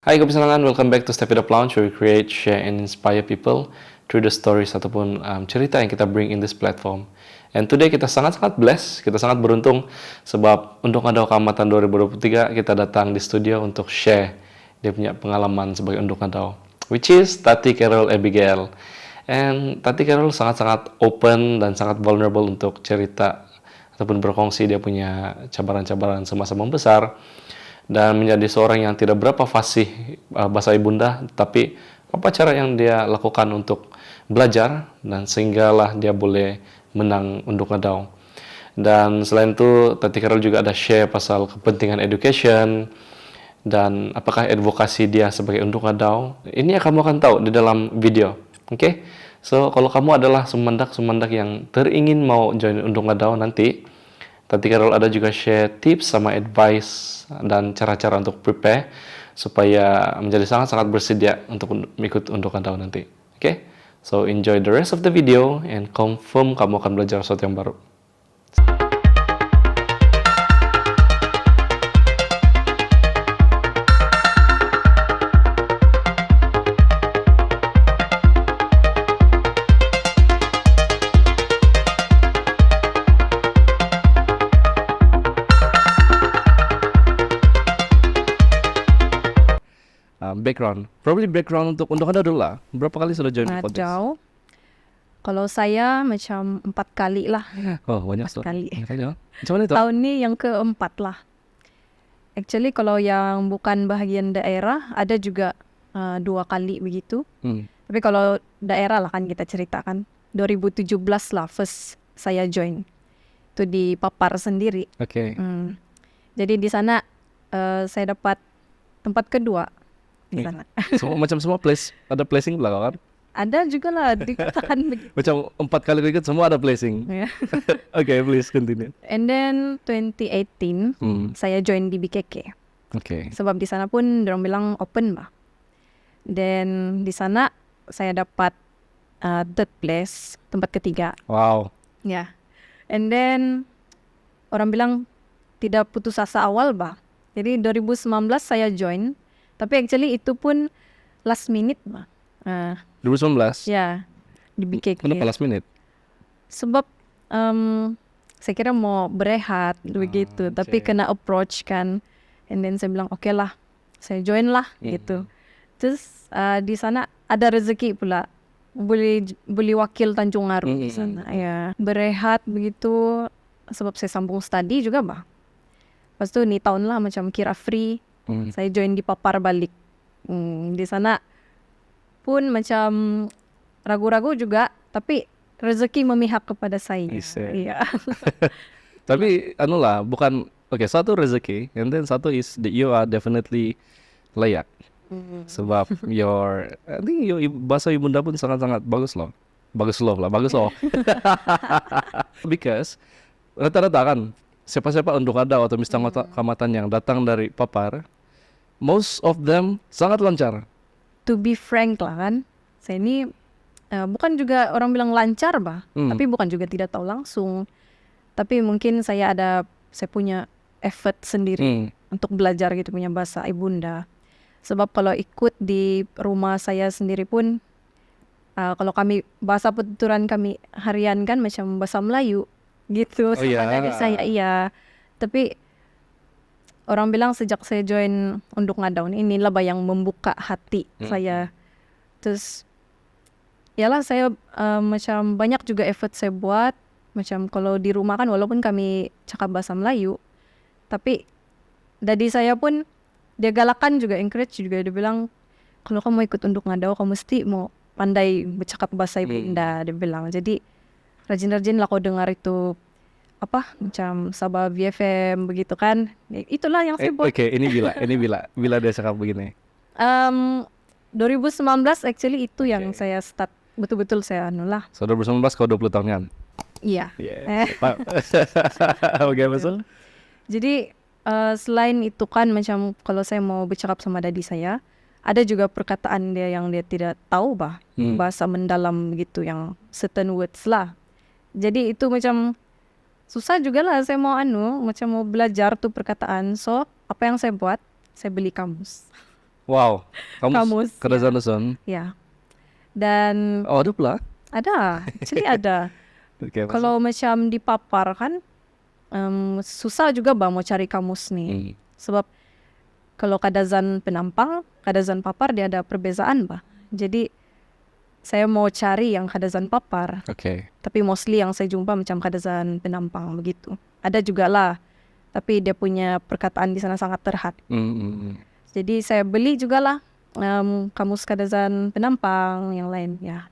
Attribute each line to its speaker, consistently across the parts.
Speaker 1: Hai kebesaran, welcome back to Step It Up Lounge where we create, share, and inspire people through the stories ataupun cerita yang kita bring in this platform. And today kita sangat-sangat blessed, kita sangat beruntung sebab untuk Unduk Ngadau 2023 kita datang di studio untuk share dia punya pengalaman sebagai Unduk Ngadau, which is Tati Carol Abigail. And Tati Carol sangat-sangat open dan sangat vulnerable untuk cerita ataupun berkongsi dia punya cabaran-cabaran semasa membesar dan menjadi seorang yang tidak berapa fasih bahasa ibunda, tapi apa cara yang dia lakukan untuk belajar dan sehinggalah dia boleh menang Unduk Ngadau. Dan selain itu Tati Carol juga ada share pasal kepentingan education dan apakah advokasi dia sebagai Unduk Ngadau. Ini yang kamu akan tahu di dalam video. Oke? So, kalau kamu adalah sumandak yang teringin mau join Unduk Ngadau nanti, Tati Carol ada juga share tips sama advice dan cara-cara untuk prepare supaya menjadi sangat-sangat bersedia untuk ikut Unduk Ngadau nanti. Oke? So, enjoy the rest of the video and confirm kamu akan belajar sesuatu yang baru. Background untuk Unduk Ngadau dulu lah. Berapa kali sudah join podcast?
Speaker 2: Ngadau, kalau saya macam 4 kali lah.
Speaker 1: Oh, banyak
Speaker 2: 4 kali.
Speaker 1: ya. Macam mana itu?
Speaker 2: Tahun ni yang keempat lah. Actually kalau yang bukan bahagian daerah ada juga 2 kali begitu. Tapi kalau daerah lah kan kita ceritakan 2017 lah first saya join. Itu di Papar sendiri.
Speaker 1: Oke.
Speaker 2: Jadi di sana saya dapat tempat kedua di sana.
Speaker 1: Semua place ada placing belakang kan?
Speaker 2: Ada juga lah dikatakan begitu.
Speaker 1: Macam 4 kali ikut semua ada placing.
Speaker 2: Ya.
Speaker 1: Okay, please continue.
Speaker 2: And then 2018 saya join di BKK.
Speaker 1: Okay.
Speaker 2: Sebab di sana pun dorang bilang open bah. Dan di sana saya dapat third place, tempat ketiga.
Speaker 1: Wow.
Speaker 2: Ya. And then orang bilang tidak putus asa awal bah. Jadi 2019 saya join, tapi actually itu pun last minute bah.
Speaker 1: 2019?
Speaker 2: Ya, di BKK.
Speaker 1: Kenapa last minute?
Speaker 2: Sebab saya kira mau berehat begitu, tapi kena approach kan, and then saya bilang oke lah, saya join lah gitu. Terus di sana ada rezeki pula, boleh wakil Tanjung Aru di sana. Ya, berehat begitu, sebab saya sambung study juga bah. Lepas tu ni tahun lah macam kira free, saya join di Papar balik. Di sana pun macam ragu-ragu juga, tapi rezeki memihak kepada saya. Iya.
Speaker 1: Tapi anulah, bukan satu rezeki, and then satu is that you are definitely layak. Sebab I think your bahasa ibunda pun sangat-sangat bagus loh. Bagus loh. Because rata-rata kan siapa-siapa Unduk Ngadau atau Mista Kamatan yang datang dari Papar, most of them sangat lancar.
Speaker 2: To be frank lah kan, saya ini bukan juga orang bilang lancar bah, tapi bukan juga tidak tahu langsung. Tapi mungkin saya punya effort sendiri untuk belajar gitu punya bahasa ibunda. Sebab kalau ikut di rumah saya sendiri pun, kalau kami bahasa petuturan kami harian kan macam bahasa Melayu gitu.
Speaker 1: Oh iya.
Speaker 2: Dari saya iya. Tapi orang bilang sejak saya join Unduk Ngadau inilah yang membuka hati saya. Terus yalah saya macam banyak juga effort saya buat. Macam kalau di rumah kan walaupun kami cakap bahasa Melayu, tapi daddy saya pun dia galakan juga, encourage juga. Dia bilang kalau kamu ikut Unduk Ngadau kamu mesti mau pandai bercakap bahasa ibunda, dia bilang. Jadi rajin-rajin lah kau dengar itu macam Sabah VFM begitu kan. Itulah yang saya buat.
Speaker 1: Oke, ini bila dia cakap begini.
Speaker 2: 2019 actually itu yang saya start betul-betul saya lah.
Speaker 1: So 2019 kau 20 tahun kan?
Speaker 2: Iya.
Speaker 1: Oke, betul.
Speaker 2: Jadi selain itu kan macam kalau saya mau bercakap sama daddy saya, ada juga perkataan dia yang dia tidak tahu bah, bahasa mendalam gitu yang certain words lah. Jadi itu macam susah juga lah saya mau macam mau belajar tuh perkataan. So apa yang saya buat, saya beli kamus.
Speaker 1: Wow,
Speaker 2: Kamus,
Speaker 1: kada
Speaker 2: ya.
Speaker 1: Sanderson.
Speaker 2: Ya. Dan
Speaker 1: Oh, ada pula.
Speaker 2: ada, actually ada.
Speaker 1: Oke,
Speaker 2: Kalau macam di papar kan susah juga bang mau cari kamus nih. Sebab kalau kadazan penampang, kadazan papar dia ada perbezaan bah. Jadi saya mau cari yang kadazan papar,
Speaker 1: Oke.
Speaker 2: tapi mostly yang saya jumpa macam kadazan penampang begitu. Ada juga lah, tapi dia punya perkataan di sana sangat terhad. Jadi saya beli juga lah kamus kadazan penampang yang lain ya.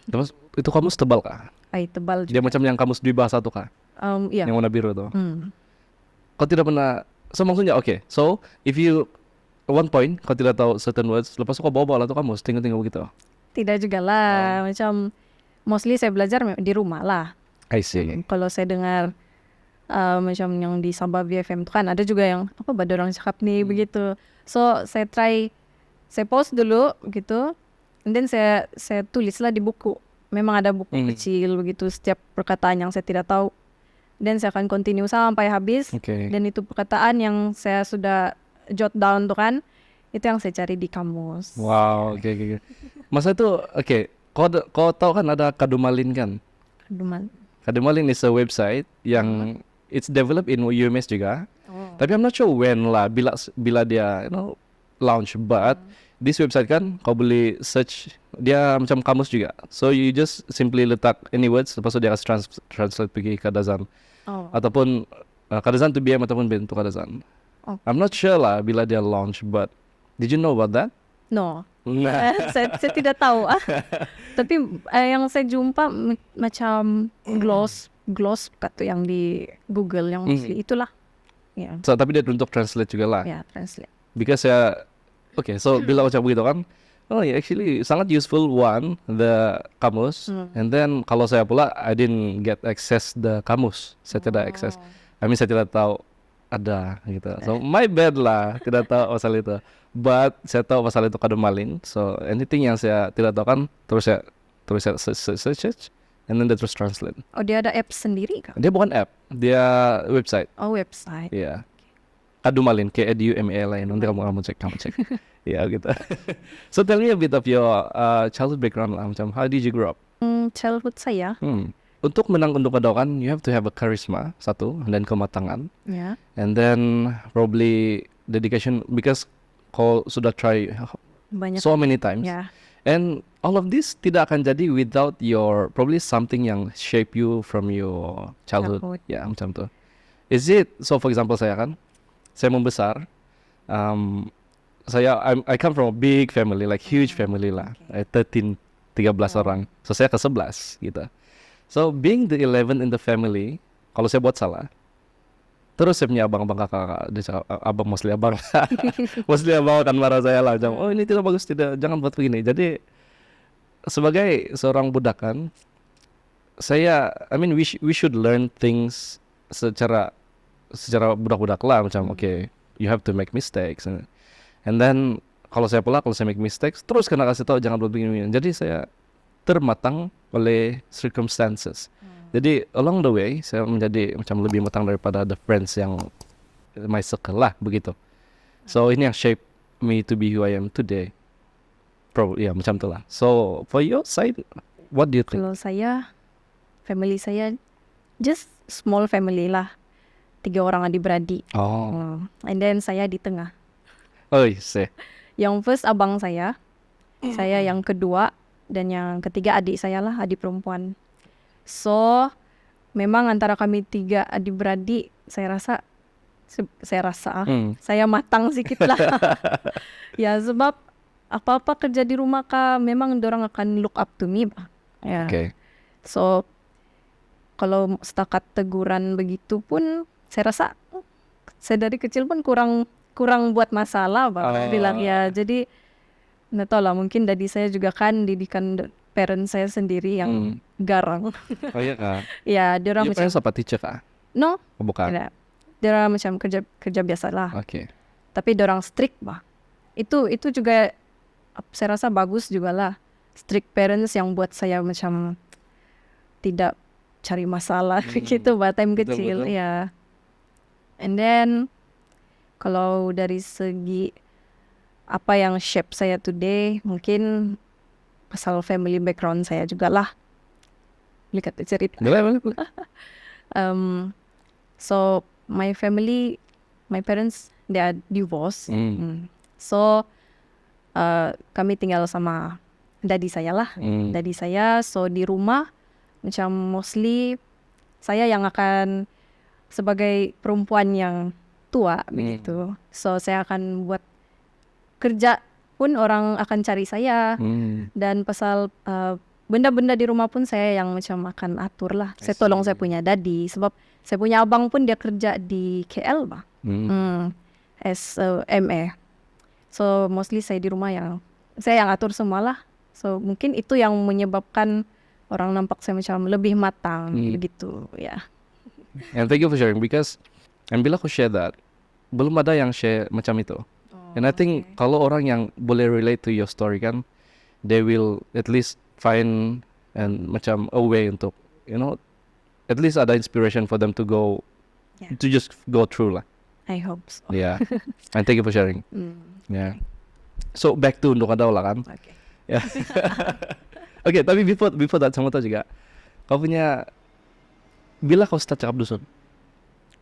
Speaker 1: Terus itu kamus tebal kah?
Speaker 2: Tebal
Speaker 1: Dia
Speaker 2: juga.
Speaker 1: macam yang kamus dwi bahasa tuh kah?
Speaker 2: Iya.
Speaker 1: Yang warna biru tuh.
Speaker 2: Hmm.
Speaker 1: Kau tidak pernah. So maksudnya oke. So if you one point kau tidak tahu certain words, lepas itu kau bawa lah tuh kamus, tinggal begitu.
Speaker 2: Tidak juga lah, macam mostly saya belajar di rumah lah.
Speaker 1: I see.
Speaker 2: Kalau saya dengar macam yang di Sabah BFM itu kan ada juga yang apa bada orang cakap nih begitu. So saya pause dulu gitu, and then saya tulislah di buku. Memang ada buku kecil begitu setiap perkataan yang saya tidak tahu. Dan saya akan continue sampai habis.
Speaker 1: Oke.
Speaker 2: Dan itu perkataan yang saya sudah jot down tuh kan, itu yang saya cari di kamus.
Speaker 1: Wow, oke. Masa itu oke. Kau tahu kan ada Kadumalin kan? Kadumalin is a website yang it's developed in UMS juga. Tapi I'm not sure when lah bila dia launch, but this website kan kau boleh search, dia macam kamus juga. So you just simply letak any words, lepas itu dia akan translate pergi Kadazan. Ataupun Kadazan to BM ataupun BM to Kadazan. I'm not sure lah bila dia launch, but did you know about that?
Speaker 2: No.
Speaker 1: Nah.
Speaker 2: saya tidak tahu tapi yang saya jumpa macam gloss kata yang di Google yang mostly itulah ya.
Speaker 1: So, tapi dia untuk translate juga lah.
Speaker 2: Ya, translate.
Speaker 1: Because so bila macam begitu kan, actually sangat useful one the kamus, and then kalau saya pula I didn't get access the kamus, saya tidak access. Saya tidak tahu ada gitu. So my bad lah, tidak tahu pasal itu. But saya tahu pasal itu Kadumalin. So anything yang saya tidak tahu kan terus saya search and then dia terus translate.
Speaker 2: Oh, dia ada app sendiri kah?
Speaker 1: Dia bukan app, dia website.
Speaker 2: Oh, website.
Speaker 1: Iya. Kadumalin, KADUMALIN. Nanti kamu cek. Ya gitu. So tell me a bit of your childhood background lah. Macam how did you grow up?
Speaker 2: Childhood saya.
Speaker 1: Untuk menang untuk kedaulatan, you have to have a charisma satu, dan kematangan.
Speaker 2: Yeah.
Speaker 1: And then probably dedication, because kau sudah try
Speaker 2: Banyak.
Speaker 1: so many times.
Speaker 2: Yeah.
Speaker 1: And all of this tidak akan jadi without your probably something yang shape you from your childhood. Ya, macam tu. Is it so? For example, saya membesar. I come from a big family, like huge family lah. 13 orang. So saya ke-11 gitu. So being the 11 in the family, kalau saya buat salah, terus saya punya abang-abang kakak, dia cakap, abang mostly abang akan marah saya lah, macam, oh ini tidak bagus, jangan buat begini. Jadi sebagai seorang budak kan, we should learn things secara budak-budak lah, macam okay, you have to make mistakes, and then kalau saya make mistakes, terus kena kasih tahu jangan buat begini. Jadi saya termatang oleh circumstances. Jadi along the way saya menjadi macam lebih matang daripada the friends yang my circle lah begitu. So ini yang shape me to be who I am today. Macam tu lah. So for your side, what do you think?
Speaker 2: Kalau saya, family saya just small family lah. 3 orang adik-beradik. And then saya di tengah.
Speaker 1: Oh, see.
Speaker 2: Yang first abang saya yang kedua, dan yang ketiga adik saya lah, adik perempuan. So memang antara kami 3 adik-beradik, saya rasa saya matang sedikit lah. Ya, sebab apa-apa kerja di rumah memang dorang akan look up to me. Ya.
Speaker 1: Okay.
Speaker 2: So kalau setakat teguran begitu pun saya rasa saya dari kecil pun kurang buat masalah bilang ya. Jadi nggak tahu lah, mungkin dari saya juga kan didikan parent saya sendiri yang garang.
Speaker 1: Oh iya kak?
Speaker 2: Ya, dia orang
Speaker 1: macam apa, teacher kak?
Speaker 2: No,
Speaker 1: bukan.
Speaker 2: Tidak. Dia orang macam kerja biasa lah.
Speaker 1: Okay.
Speaker 2: Tapi dia orang strict Itu juga saya rasa bagus juga lah. Strict parents yang buat saya macam tidak cari masalah begitu time kecil.
Speaker 1: Betul.
Speaker 2: Ya. And then kalau dari segi apa yang shape saya today mungkin pasal family background saya juga lah. Boleh kata cerita.
Speaker 1: Boleh.
Speaker 2: So my family, my parents they are divorced. So kami tinggal sama daddy saya lah. Daddy saya, so di rumah macam mostly saya yang akan sebagai perempuan yang tua begitu. So saya akan buat kerja pun orang akan cari saya. Dan pasal benda-benda di rumah pun saya yang macam akan atur lah. Saya tolong saya punya daddy sebab saya punya abang pun dia kerja di KL bah. As MA. So mostly saya di rumah saya yang atur semua lah. So mungkin itu yang menyebabkan orang nampak saya macam lebih matang begitu ya.
Speaker 1: And thank you for sharing because and bila aku share that belum ada yang share macam itu. And I think kalau orang yang boleh relate to your story kan, they will at least find and macam a way untuk at least ada inspiration for them to go to just go through lah.
Speaker 2: I hope so.
Speaker 1: Yeah. And thank you for sharing. Yeah. So back to Undung Adau lah kan.
Speaker 2: Okay.
Speaker 1: Yeah. Okay, tapi before that sama tahu juga. Kau punya bila kau start cakap dusun?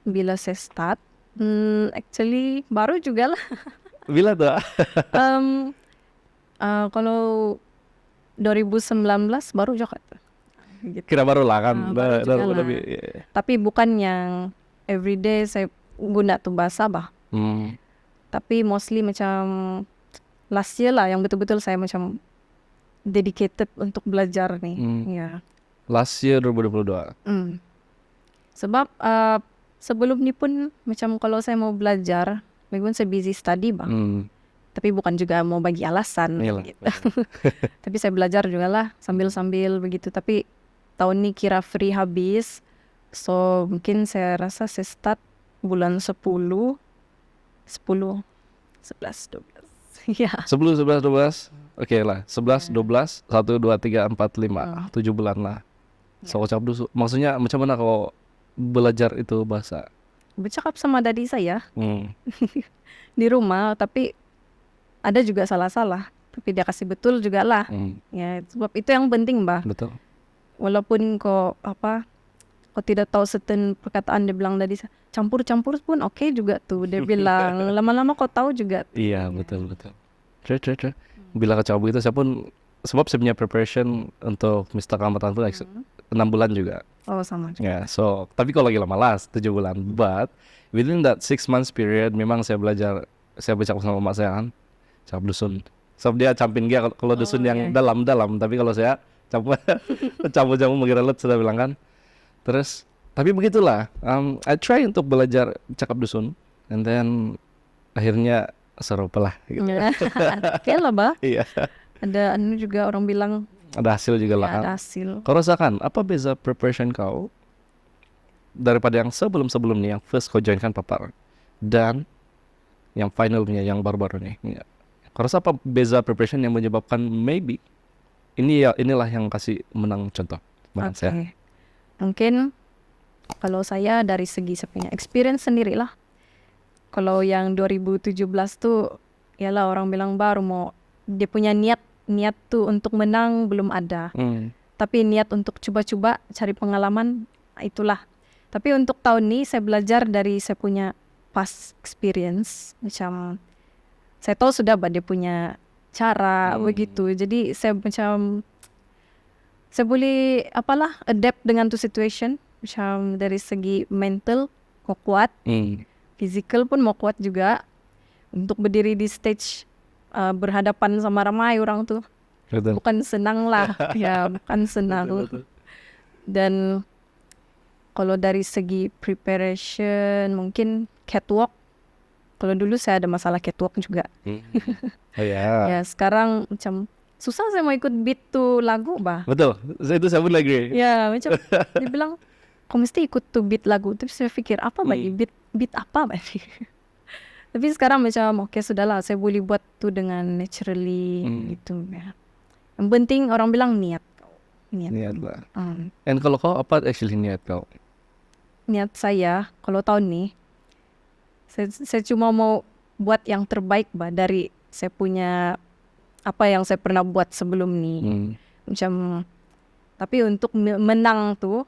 Speaker 2: Bila saya start, actually baru juga lah.
Speaker 1: Bila tuh?
Speaker 2: Kalau 2019 baru juga gitu.
Speaker 1: Kira baru lah kan.
Speaker 2: Baru juga lah. Tapi bukan yang everyday saya guna tuh bahasa bah. Tapi mostly macam last year lah yang betul-betul saya macam dedicated untuk belajar nih. Ya.
Speaker 1: Last year 2022.
Speaker 2: Sebab sebelum ni pun macam kalau saya mau belajar, memang saya busy study bang. Tapi bukan juga mau bagi alasan gitu. Tapi saya belajar juga lah sambil-sambil begitu. Tapi tahun ni kira free habis. So mungkin saya rasa saya start bulan 10, 11, 12. Ya.
Speaker 1: 10, 11, 12. Oke lah. 11, 12, 1, 2, 3, 4, 5. 7 bulan lah. So cakap dulu. Maksudnya macam mana kau belajar itu bahasa?
Speaker 2: Bercakap sama daddy saya. Di rumah, tapi ada juga salah-salah, tapi dia kasih betul juga lah. Ya, sebab itu yang penting bah.
Speaker 1: Betul.
Speaker 2: Walaupun kau tidak tahu certain perkataan dia bilang tadi campur-campur pun oke juga tuh dia bilang. Lama-lama kau tahu juga.
Speaker 1: Iya betul. True. Bila kau coba itu saya pun sebab saya punya preparation untuk Mr. Kamatan pun 6 bulan juga.
Speaker 2: Oh sama juga.
Speaker 1: Ya, so tapi kalau lagi lama lah 7 bulan. But within that 6 months period memang saya belajar, saya bercakap sama mak saya kan. Cakap dusun. Sebab dia campin dia kalau dusun yang dalam-dalam, tapi kalau saya campur mengira let sudah bilang kan. Terus tapi begitulah. I try untuk belajar cakap dusun, and then akhirnya serupa lah. Gitu.
Speaker 2: Oke lah bah.
Speaker 1: Iya.
Speaker 2: Ada juga orang bilang.
Speaker 1: Ada hasil juga lah.
Speaker 2: Ada hasil.
Speaker 1: Kau rasakan apa beza preparation kau daripada yang sebelum nih, yang first kau join kan papar, dan yang final punya yang baru-baru nih. Ya. Kau rasa apa beza preparation yang menyebabkan maybe inilah yang kasih menang contoh dengan saya?
Speaker 2: Mungkin kalau saya dari segi saya punya experience sendiri lah. Kalau yang 2017 tuh ialah orang bilang baru mau dia punya niat tuh untuk menang belum ada. Tapi niat untuk coba-coba cari pengalaman itulah. Tapi untuk tahun ini saya belajar dari saya punya past experience. Macam saya tahu sudah bahwa dia punya cara begitu. Jadi saya macam saya boleh adapt dengan tu situation. Macam dari segi mental mau kuat, physical pun mau kuat juga untuk berdiri di stage berhadapan sama ramai orang tuh. Betul. Bukan senang lah. Ya bukan senang. Betul. Dan kalau dari segi preparation mungkin catwalk. Kalau dulu saya ada masalah catwalk juga. Oh ya. Ya sekarang macam susah saya mau ikut beat tuh lagu bah.
Speaker 1: Betul. Itu saya pun agree.
Speaker 2: Ya macam dia bilang kau mesti ikut tuh beat lagu. Tapi saya pikir apa bagi beat apa bagi. Tapi sekarang macam oke sudahlah saya boleh buat tuh dengan naturally gitu ya. Yang penting orang bilang niat
Speaker 1: lah. And kalau kau apa actually niat kau?
Speaker 2: Niat saya kalau tahun nih saya cuma mau buat yang terbaik bah dari saya punya apa yang saya pernah buat sebelum nih. Macam tapi untuk menang tuh,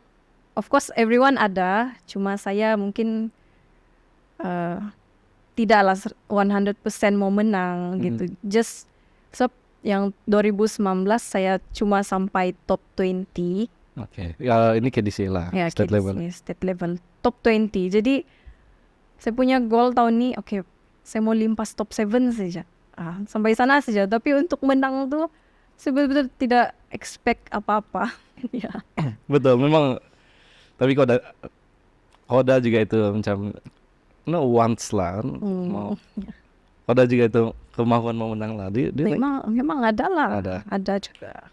Speaker 2: of course everyone ada, cuma saya mungkin tidaklah 100% mau menang gitu. Just yang 2019 saya cuma sampai top 20.
Speaker 1: Oke. Ya ini KDC lah,
Speaker 2: Ya,
Speaker 1: state level.
Speaker 2: state level top 20. Jadi saya punya goal tahun ini, oke, saya mau limpas top 7 saja. Sampai sana saja. Tapi untuk menang tuh saya betul-betul tidak expect apa-apa. Ya.
Speaker 1: Betul, memang. Tapi Koda juga itu macam once lah. Mau Koda juga itu kemauan mau menang lah. Dia
Speaker 2: Memang ada lah. Ada juga.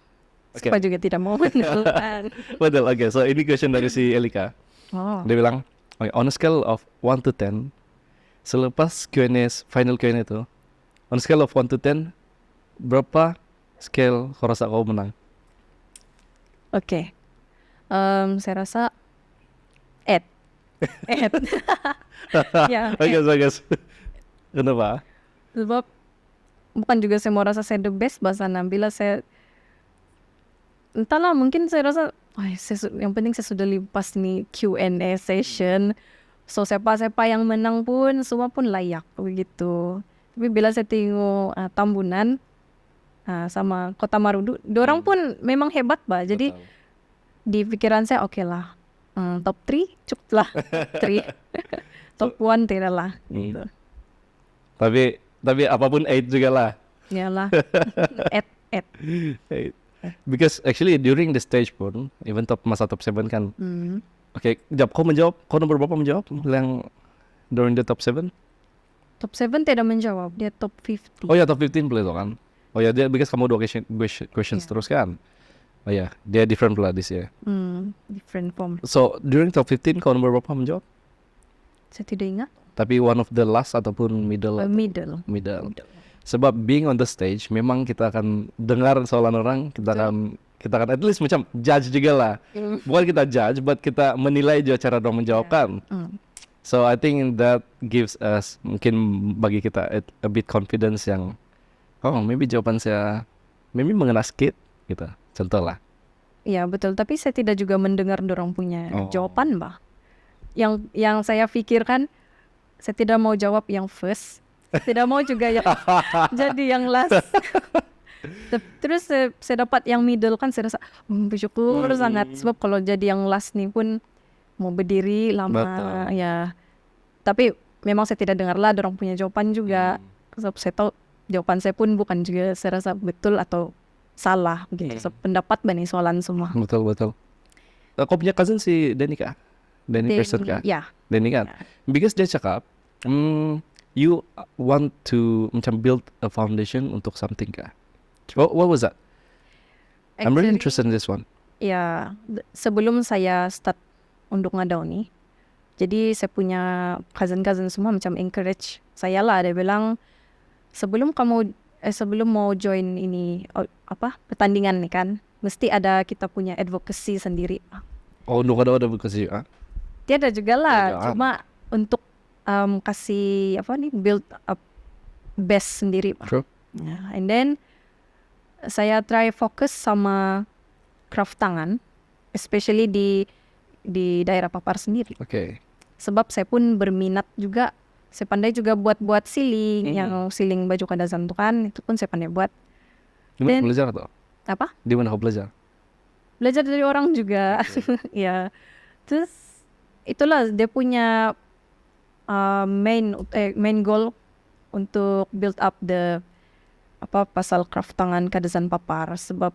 Speaker 2: Siapa juga tidak mau menang.
Speaker 1: Betul. Oke, so ini question dari si Elika. Dia bilang, on a scale of 1 to 10, selepas Q&A final Q&A itu, on a scale of 1 to 10, berapa scale kau rasa kau menang?
Speaker 2: Oke. Saya rasa 8. Ya.
Speaker 1: Bagus. Kenapa?
Speaker 2: Sebab bukan juga saya mau rasa saya the best bahasa Nabila, saya entahlah, mungkin saya rasa yang penting saya sudah limpas nih Q&A session, so siapa yang menang pun semua pun layak begitu. Tapi bila saya tengok Tambunan sama Kota Marudu, dorang pun memang hebat bah. Jadi di pikiran saya oke lah, top 3 cukup lah. Top 3 top 1 tidak lah gitu.
Speaker 1: Tapi apapun 8 juga lah.
Speaker 2: Yalah. 8.
Speaker 1: Because actually during the stage pun, even masa top 7 kan. Oke, kau nomor berapa menjawab yang during the top 7?
Speaker 2: Top 7 tidak menjawab, dia top 50.
Speaker 1: Oh ya, top 15 boleh tuh kan. Oh ya, dia because kamu 2 questions terus kan. Oh ya, dia different pula this year.
Speaker 2: Different form.
Speaker 1: So during top 15 kau nomor berapa menjawab?
Speaker 2: Saya tidak ingat.
Speaker 1: Tapi one of the last ataupun middle?
Speaker 2: Middle.
Speaker 1: Sebab being on the stage, memang kita akan dengar soalan orang, kita akan at least macam judge juga lah. Bukan kita judge, but kita menilai juga cara orang menjawabkan. So I think that gives us, mungkin bagi kita a bit confidence yang, maybe jawaban saya maybe mengena sedikit gitu. Contoh lah.
Speaker 2: Ya betul, tapi saya tidak juga mendengar dorang punya jawaban bah. Yang saya pikirkan, saya tidak mau jawab yang first, tidak mau juga yang jadi yang last. Terus saya dapat yang middle kan, saya rasa bersyukur sangat, sebab kalau jadi yang last nih pun mau berdiri lama. Betul. Ya. Tapi memang saya tidak dengar lah dorang punya jawaban juga. Sebab saya tahu jawaban saya pun bukan juga saya rasa betul atau salah gitu. So, pendapat bani soalan semua.
Speaker 1: Betul. Kau punya cousin si Denny kah? Denny Person kah?
Speaker 2: Ya.
Speaker 1: Denny kan? Because dia cakap, you want to macam build a foundation untuk something kah? What was that? Actually, I'm really interested in this one.
Speaker 2: Ya, sebelum saya start untuk ngadau nih, jadi saya punya cousin semua macam encourage saya lah. Dia bilang, sebelum mau join ini pertandingan nih kan, mesti ada kita punya advocacy sendiri.
Speaker 1: Untuk ada advocacy?
Speaker 2: Tiada juga lah, cuma untuk kasih build up best sendiri.
Speaker 1: True.
Speaker 2: And then saya try fokus sama craft tangan, especially di daerah Papar sendiri. Sebab saya pun berminat juga, saya pandai juga buat siling, yang siling baju kadazan tuh kan, itu pun saya pandai buat.
Speaker 1: Di mana belajar atau?
Speaker 2: Apa?
Speaker 1: Di mana kau belajar?
Speaker 2: Belajar dari orang juga. Ya. Terus itulah dia punya main goal untuk build up pasal craft tangan kadazan Papar. Sebab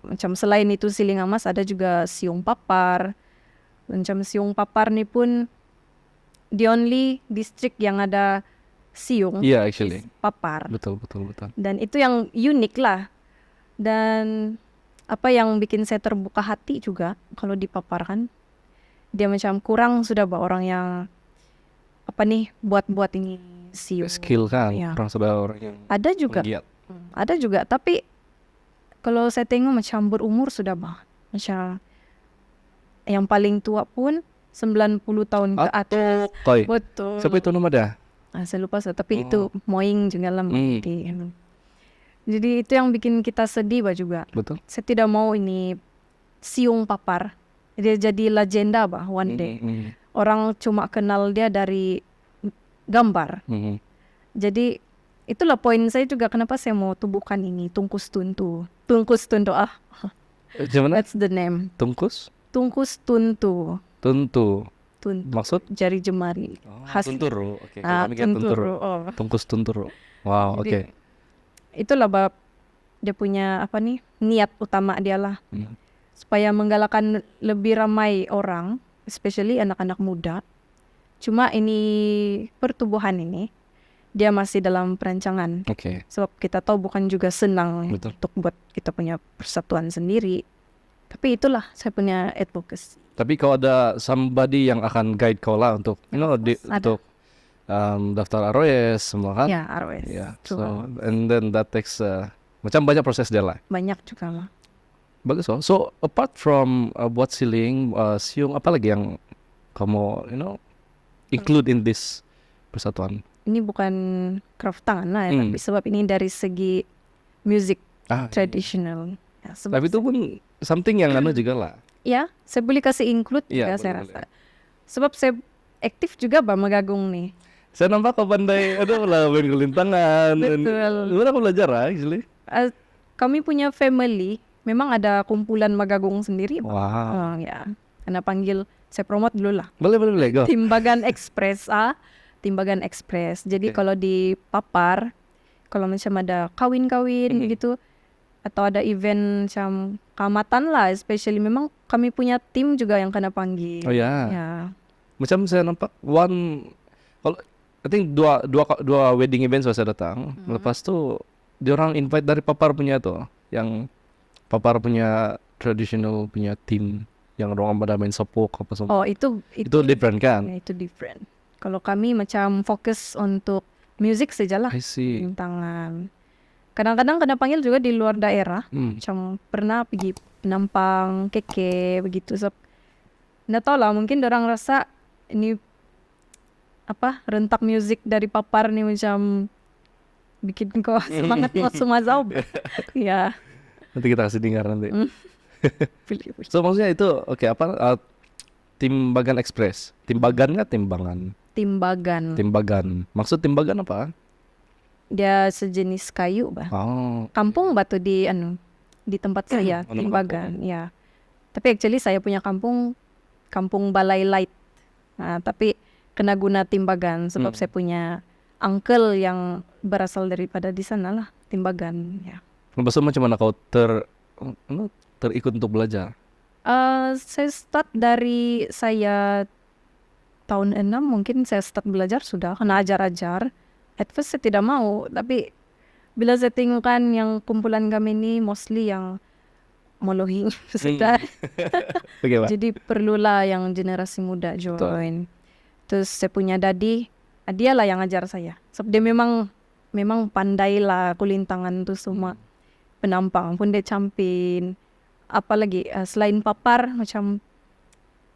Speaker 2: macam selain itu siling emas, ada juga siung Papar. Macam siung Papar nih pun the only district yang ada siung.
Speaker 1: Yeah, actually.
Speaker 2: Papar.
Speaker 1: Betul.
Speaker 2: Dan itu yang unik lah. Dan apa yang bikin saya terbuka hati juga, kalau di Papar kan, dia macam kurang sudah orang yang buat ini siung.
Speaker 1: Skill kan,
Speaker 2: ya.
Speaker 1: Kurang sudah orang yang
Speaker 2: ada juga.
Speaker 1: Menggiat.
Speaker 2: Ada juga, tapi kalau saya tengok macam berumur sudah macam yang paling tua pun 90 tahun ke atas.
Speaker 1: Koi.
Speaker 2: Betul.
Speaker 1: Siapa itu nama dia?
Speaker 2: Saya lupa tapi itu Moing juga lah mati. Jadi itu yang bikin kita sedih bah juga.
Speaker 1: Betul.
Speaker 2: Saya tidak mau ini siung papar. Dia jadi legenda bah one day. Orang cuma kenal dia dari gambar. Jadi itulah poin saya juga kenapa saya mau tubuhkan ini Tungkus Tuntu. Tungkus Tuntu
Speaker 1: Gimana?
Speaker 2: that's the name.
Speaker 1: Tungkus?
Speaker 2: Tungkus Tuntu.
Speaker 1: Tuntu.
Speaker 2: Tuntu.
Speaker 1: Maksud?
Speaker 2: Jari jemari.
Speaker 1: Tunturu. Oke. Kalau kami kan tunturu.
Speaker 2: Tunturu.
Speaker 1: Tungkus tunturu. Wow,
Speaker 2: Jadi,
Speaker 1: oke.
Speaker 2: Itulah bab dia punya niat utama dia lah. Supaya menggalakkan lebih ramai orang, especially anak-anak muda. Cuma ini pertumbuhan ini dia masih dalam perancangan.
Speaker 1: Oke.
Speaker 2: Sebab kita tahu bukan juga senang
Speaker 1: Betul.
Speaker 2: untuk buat kita punya persatuan sendiri. Tapi itulah saya punya advocacy.
Speaker 1: Tapi kalau ada somebody yang akan guide kau lah untuk
Speaker 2: Ada.
Speaker 1: untuk daftar ROS semua kan?
Speaker 2: Ya, ROS.
Speaker 1: Yeah.
Speaker 2: True.
Speaker 1: So and then that takes macam banyak proses dia lah.
Speaker 2: Banyak juga lah.
Speaker 1: Bagus loh. So apart from buat siling, siung, apa lagi yang kamu include in this persatuan?
Speaker 2: Ini bukan craft tangan lah ya, tapi sebab ini dari segi music traditional. Ya, sebab
Speaker 1: Tapi itu pun something yang juga lah.
Speaker 2: ya, saya boleh kasih include
Speaker 1: Iya,
Speaker 2: juga saya
Speaker 1: boleh,
Speaker 2: rasa. Sebab saya aktif juga bah Megagung nih.
Speaker 1: Saya nampak kau pandai, lah main kulintangan.
Speaker 2: Betul.
Speaker 1: Gimana kau belajar actually?
Speaker 2: Kami punya family memang ada kumpulan Megagung sendiri.
Speaker 1: Wow.
Speaker 2: Ya, karena panggil saya promote dulu lah.
Speaker 1: Boleh go.
Speaker 2: Timbagan Express Timbagan Express. Jadi kalau di Papar, kalau macam ada kawin-kawin gitu, atau ada event macam kamatan lah, especially memang kami punya tim juga yang kena panggil.
Speaker 1: Oh ya.
Speaker 2: Ya.
Speaker 1: Macam saya nampak kalau I think dua wedding event saya datang. Lepas tu diorang invite dari Papar punya tuh, yang Papar punya traditional punya tim yang orang pada main sepok apa semua.
Speaker 2: Oh, itu
Speaker 1: different kan?
Speaker 2: Ya, itu different. Kalau kami macam fokus untuk music sajalah.
Speaker 1: I see.
Speaker 2: Tangan. Kadang-kadang kena panggil juga di luar daerah. Macam pernah pergi Penampang, Keke begitu. So, nggak tahu lah, mungkin orang rasa ini rentak musik dari Papar nih macam bikin kau semangat buat Sumazau. Ya.
Speaker 1: Nanti kita kasih dengar nanti.
Speaker 2: Pilih.
Speaker 1: So maksudnya itu Timbagan Express. Timbagan nggak timbangan? Timbagan. Maksud timbagan apa?
Speaker 2: Dia sejenis kayu bah.
Speaker 1: Oh.
Speaker 2: Kampung batu di tempat saya Timbagan. Ya. Tapi actually saya punya kampung Balai Light. Nah, tapi kena guna Timbagan sebab saya punya uncle yang berasal daripada di sana lah, Timbagan. Ya.
Speaker 1: Lepas itu macam mana kau terikut untuk belajar?
Speaker 2: Saya start dari saya tahun 6 mungkin saya start belajar sudah, kena ajar-ajar. At first saya tidak mau, tapi bila saya tengokkan yang kumpulan kami ini mostly yang molohing sudah. Jadi perlulah yang generasi muda join. Terus saya punya dia lah yang ajar saya. Sebab dia memang pandai lah kulintangan tuh semua. Penampang pun dia campin. Apalagi selain Papar macam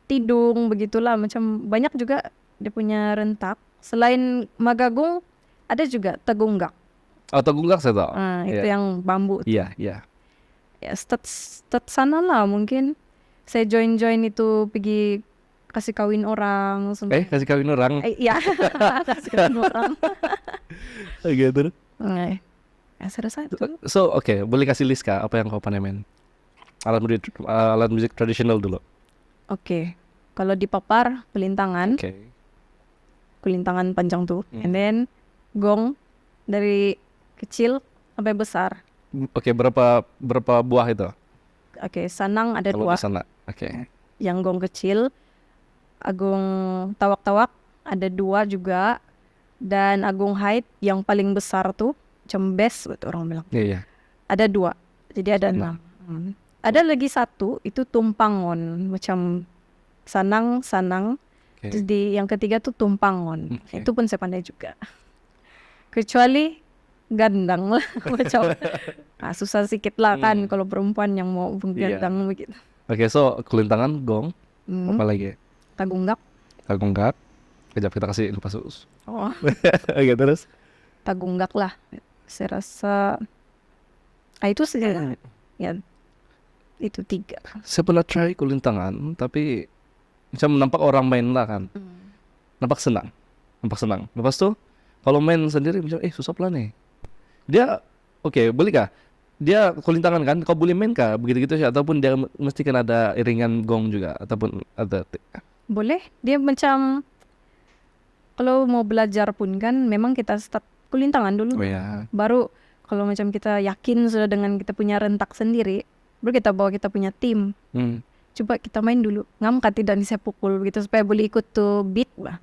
Speaker 2: Tidung begitulah, macam banyak juga dia punya rentak. Selain Magagung ada juga Tegunggak.
Speaker 1: Oh, Tegunggak saya tahu.
Speaker 2: Itu yang bambu.
Speaker 1: Iya.
Speaker 2: Ya start sana lah mungkin. Saya join itu pergi kasih kawin orang.
Speaker 1: Kasih kawin orang?
Speaker 2: Iya, kasih kawin orang.
Speaker 1: Gitu.
Speaker 2: Saya rasa itu.
Speaker 1: So, boleh kasih list kah apa yang kau pandai main? Alat musik tradisional dulu.
Speaker 2: Kalau di Papar, pelintangan. Kulintangan panjang tuh. And then, gong dari kecil sampai besar.
Speaker 1: Berapa buah itu?
Speaker 2: Sanang ada
Speaker 1: kalau
Speaker 2: 2.
Speaker 1: Di sana.
Speaker 2: Yang gong kecil, agung tawak-tawak ada 2 juga. Dan agung haid yang paling besar tuh, macam best betul orang bilang.
Speaker 1: Iya.
Speaker 2: Ada 2. Jadi ada 6. Ada lagi 1 itu tumpangon, macam sanang. Jadi yang ketiga tuh tumpangon. Itu pun saya pandai juga. Kecuali gandang lah macam susah sedikit lah kan kalau perempuan yang mau gandang begitu.
Speaker 1: So kulintangan, gong, apa lagi?
Speaker 2: Tagunggak.
Speaker 1: Kejap kita kasih lupa sus.
Speaker 2: Oh,
Speaker 1: Oke, terus?
Speaker 2: Tagunggak lah. Saya rasa itu sih ya itu 3.
Speaker 1: Saya pernah try kulintangan, tapi macam nampak orang main lah kan. Nampak senang. Lepas tuh kalau main sendiri macam susah pula nih. Dia oke, boleh kah? Dia kulintangan kan, kau boleh main kah begitu-gitu sih, ataupun dia mesti kan ada iringan gong juga ataupun ada
Speaker 2: Boleh, dia macam kalau mau belajar pun kan memang kita start kulintangan dulu.
Speaker 1: Oh ya.
Speaker 2: Baru kalau macam kita yakin sudah dengan kita punya rentak sendiri, baru kita bawa kita punya tim.
Speaker 1: Hmm.
Speaker 2: Coba kita main dulu. Ngamkat tidak nih saya pukul begitu supaya boleh ikut tuh beat bah.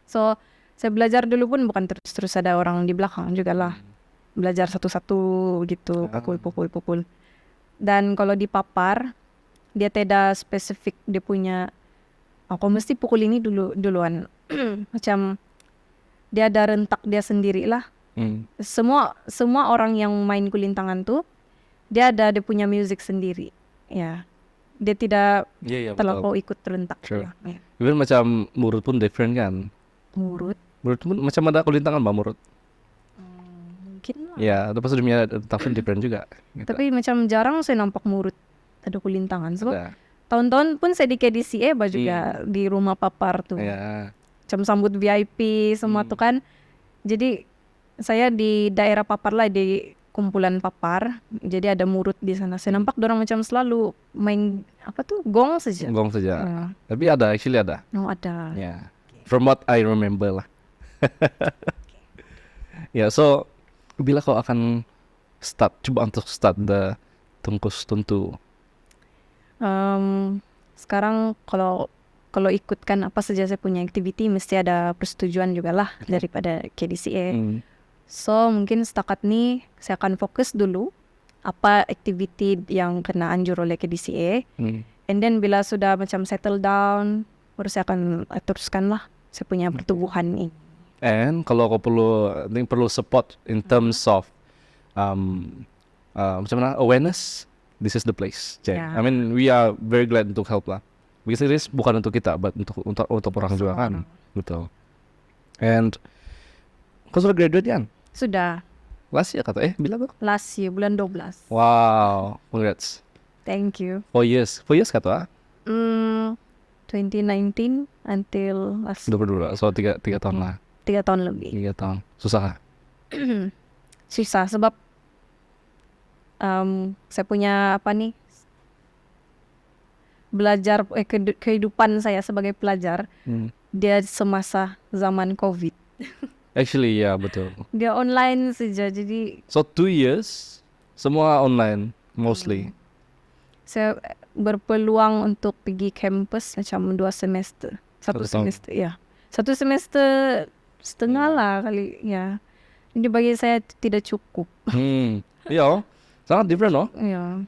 Speaker 2: So saya belajar dulu pun bukan terus ada orang di belakang juga lah. Belajar satu-satu gitu, pukul. Dan kalau di papar dia tidak spesifik dia punya aku mesti pukul ini duluan. Macam dia ada rentak dia sendiri lah. Semua orang yang main kulintangan tuh dia punya music sendiri. Ya. Dia tidak terlalu ikut rentak.
Speaker 1: Sure.
Speaker 2: Ya.
Speaker 1: Even macam murut pun different kan.
Speaker 2: Murut
Speaker 1: Pun macam ada kulintangan mbak murut.
Speaker 2: mungkin lah.
Speaker 1: Ya, itu pasti dunia tapi different juga. Gitu.
Speaker 2: Tapi macam jarang saya nampak murut ada kulintangan. Sebab
Speaker 1: Ada.
Speaker 2: tahun-tahun pun saya di KDCA juga di rumah papar tuh.
Speaker 1: Ya.
Speaker 2: Macam sambut VIP semua tuh kan. Jadi saya di daerah papar lah, di kumpulan papar. Jadi ada murut di sana. Saya nampak dorang macam selalu main apa tuh gong saja.
Speaker 1: Gong saja.
Speaker 2: Ya.
Speaker 1: Tapi actually ada.
Speaker 2: Oh ada.
Speaker 1: Ya. From what I remember lah. Ya, so bila kau akan coba untuk start the tungkus tuntu.
Speaker 2: Sekarang kalau ikutkan apa saja saya punya activity mesti ada persetujuan juga lah daripada KDCA. So mungkin setakat ni saya akan fokus dulu apa activity yang kena anjur oleh KDCA. And then bila sudah macam settle down, baru saya akan teruskan lah saya punya pertumbuhan ini.
Speaker 1: And kalau kau perlu support in terms of macam mana awareness, this is the place.
Speaker 2: Yeah.
Speaker 1: I mean we are very glad untuk help lah. Because it is bukan untuk kita, but untuk orang juga kan. Betul. And kau sudah graduate kan?
Speaker 2: Sudah.
Speaker 1: Last year kata bila tuh?
Speaker 2: Last year bulan 12.
Speaker 1: Wow, congrats.
Speaker 2: Thank you.
Speaker 1: 4 years kata?
Speaker 2: 2019 until last
Speaker 1: 22, so 3 tahun lah.
Speaker 2: 3 tahun lebih.
Speaker 1: 3 tahun. Susah kah?
Speaker 2: Susah sebab saya punya apa nih belajar kehidupan saya sebagai pelajar dia semasa zaman COVID.
Speaker 1: Actually ya, betul.
Speaker 2: Dia online saja jadi
Speaker 1: So 2 years semua online mostly.
Speaker 2: saya berpeluang untuk pergi kampus macam 2 semester. Satu
Speaker 1: 1 tahun.
Speaker 2: semester ya. 1 semester setengah lah kali ya. Jadi bagi saya tidak cukup.
Speaker 1: Iya, sangat different loh.
Speaker 2: Ya.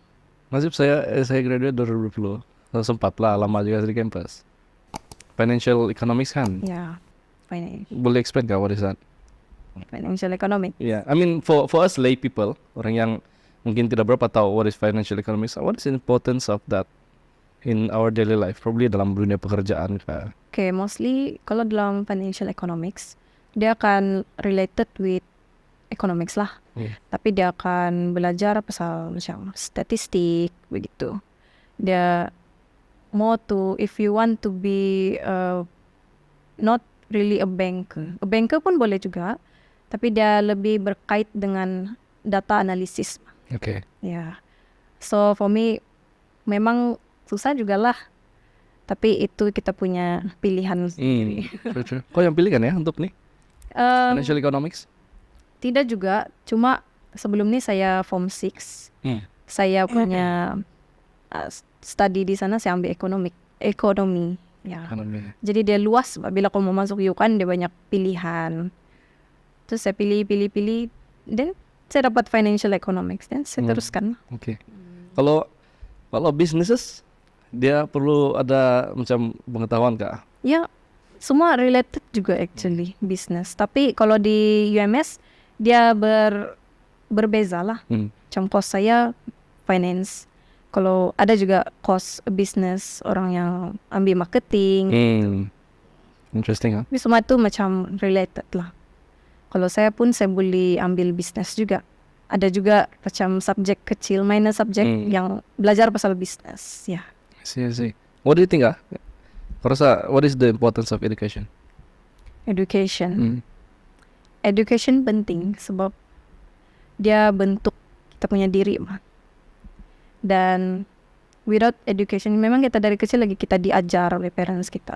Speaker 1: Nasib saya graduate 2020. Sempat lah lama juga di campus. Financial economics kan.
Speaker 2: Ya.
Speaker 1: Boleh explain gak what is that?
Speaker 2: Financial economics.
Speaker 1: Yeah, I mean for us lay people, orang yang mungkin tidak berapa tahu what is financial economics, what is the importance of that in our daily life, probably dalam dunia pekerjaan kah?
Speaker 2: Okay, mostly kalau dalam financial economics dia akan related with economics lah. Tapi dia akan belajar pasal macam statistik begitu. Dia more to if you want to be not really a banker. A banker pun boleh juga, tapi dia lebih berkait dengan data analisis.
Speaker 1: Okay.
Speaker 2: Ya. So for me memang susah juga lah. Tapi itu kita punya pilihan sendiri.
Speaker 1: True. Kau yang pilih kan ya untuk nih financial economics?
Speaker 2: Tidak juga, cuma sebelum ini saya form 6. Saya punya study di sana, saya ambil ekonomi. Ya. Jadi dia luas, bila kau mau masuk UCAN dia banyak pilihan. Terus saya pilih, dan saya dapat financial economics dan saya teruskan.
Speaker 1: Oke. Kalau businesses dia perlu ada macam pengetahuan kah?
Speaker 2: Ya, semua related juga actually business. Tapi kalau di UMS dia berbeza lah. Macam course saya finance. Kalau ada juga course business, orang yang ambil marketing.
Speaker 1: Interesting, huh?
Speaker 2: Tapi semua itu macam related lah. Kalau saya pun saya boleh ambil bisnes juga. Ada juga macam subjek kecil, minor subjek yang belajar pasal bisnes. Ya.
Speaker 1: I see. What do you think, Kau rasa, what is the importance of education?
Speaker 2: Education. Education penting sebab dia bentuk kita punya diri mah. Dan without education, memang kita dari kecil lagi kita diajar oleh parents kita.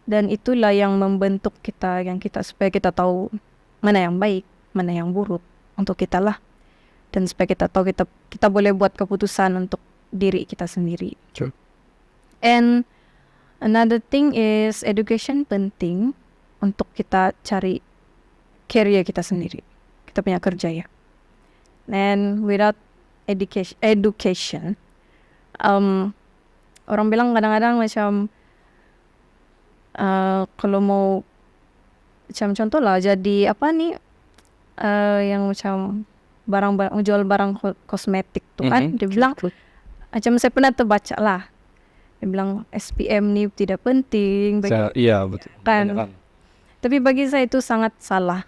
Speaker 2: Dan itulah yang membentuk kita, supaya kita tahu mana yang baik, mana yang buruk untuk kita lah. Dan supaya kita tahu kita boleh buat keputusan untuk diri kita sendiri.
Speaker 1: Sure.
Speaker 2: And another thing is education penting untuk kita cari career kita sendiri. Kita punya kerja ya. And without education, orang bilang kadang-kadang macam kalau mau macam contoh lah jadi apa nih yang macam jual barang kosmetik tuh kan, dia bilang macam saya pernah terbaca lah, dia bilang SPM nih tidak penting
Speaker 1: Iya, betul.
Speaker 2: kan. Tapi bagi saya itu sangat salah.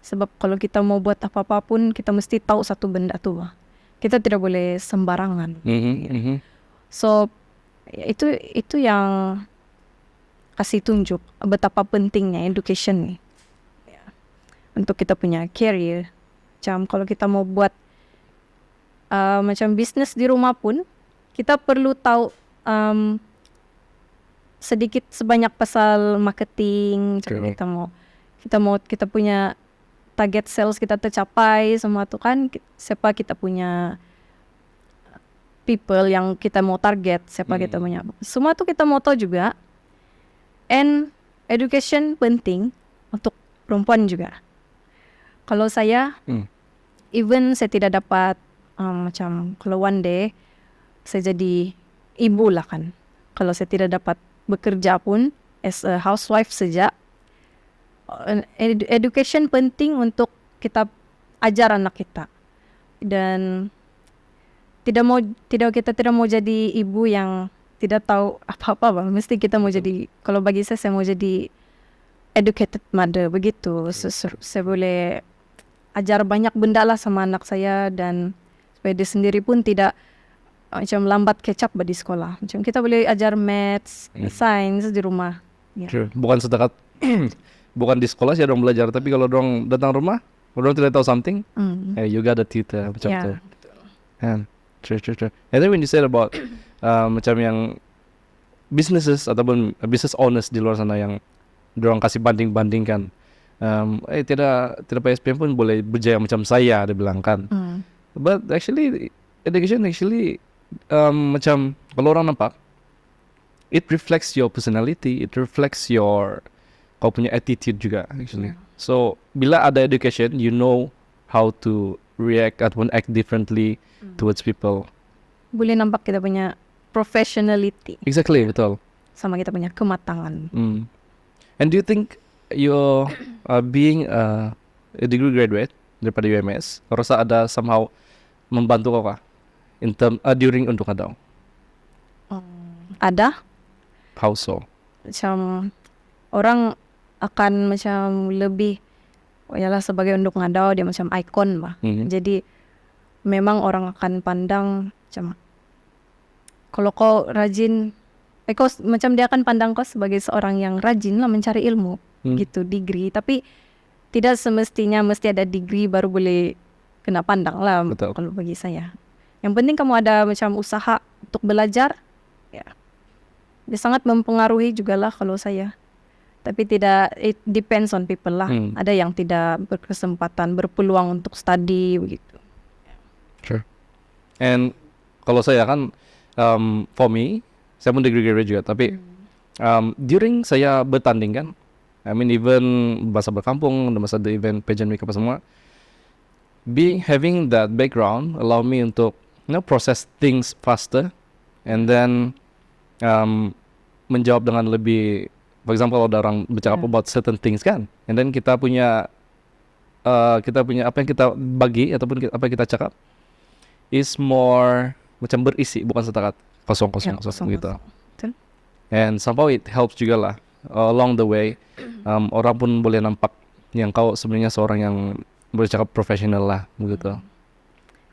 Speaker 2: Sebab kalau kita mau buat apa-apa pun, kita mesti tahu satu benda tuh. Kita tidak boleh sembarangan. So, itu yang kasih tunjuk betapa pentingnya education nih. Ya. Untuk kita punya career. Macam kalau kita mau buat macam bisnis di rumah pun, kita perlu tahu sedikit sebanyak pasal marketing. Kita punya target sales kita tercapai semua tuh kan, siapa kita punya people yang kita mau target, siapa kita punya, semua tuh kita mau tahu juga. And education penting untuk perempuan juga. Kalau saya even saya tidak dapat macam kalau one day saya jadi ibu lah kan, kalau saya tidak dapat bekerja pun as a housewife saja, education penting untuk kita ajar anak kita. Dan kita tidak mau jadi ibu yang tidak tahu apa-apa, mesti kita mau jadi, kalau bagi saya mau jadi educated mother begitu. Saya boleh ajar banyak benda lah sama anak saya, dan supaya dia sendiri pun tidak macam lambat kecap di sekolah. Macam kita boleh ajar maths, science di rumah. Ya.
Speaker 1: Sure. Bukan sedekat bukan di sekolah sih orang belajar, tapi kalau orang datang rumah, orang tidak tahu something, you got a tutor macam tu. And true. And then when you said about macam yang businesses ataupun business owners di luar sana yang orang kasih bandingkan, tidak pakai SPM pun boleh berjaya macam saya, dia bilang kan. But actually education macam kalau orang nampak, it reflects your personality, it reflects your kau punya attitude juga actually. So bila ada education, you know how to react ataupun act differently towards people.
Speaker 2: Boleh nampak kita punya professionality.
Speaker 1: Exactly, betul.
Speaker 2: Sama kita punya kematangan.
Speaker 1: And do you think you're being a degree graduate daripada UMS, rasa ada somehow membantu kau kah in term during untuk adau?
Speaker 2: Ada.
Speaker 1: How so?
Speaker 2: Macam orang akan macam lebih, yalah sebagai unduk ngadau dia macam ikon bah. Jadi memang orang akan pandang macam kalau kau rajin, kau macam dia akan pandang kau sebagai seorang yang rajin lah mencari ilmu gitu, degree. Tapi tidak semestinya mesti ada degree baru boleh kena pandang lah. Betul. Kalau bagi saya, yang penting kamu ada macam usaha untuk belajar, ya dia sangat mempengaruhi juga lah kalau saya. Tapi tidak, it depends on people lah. Ada yang tidak berkesempatan, berpeluang untuk study begitu.
Speaker 1: Sure. And kalau saya kan, for me, saya pun degree graduate juga. Tapi during saya bertanding kan, I mean even bahasa berkampung, masa the event pageant week apa semua, having that background allow me untuk process things faster, and then menjawab dengan lebih. For example, ada orang bercakap about certain things kan, and then kita punya apa yang kita bagi ataupun apa yang kita cakap is more macam berisi, bukan setakat kosong gitu.
Speaker 2: Betul.
Speaker 1: And somehow it helps juga lah along the way orang pun boleh nampak yang kau sebenarnya seorang yang boleh cakap profesional lah begitu.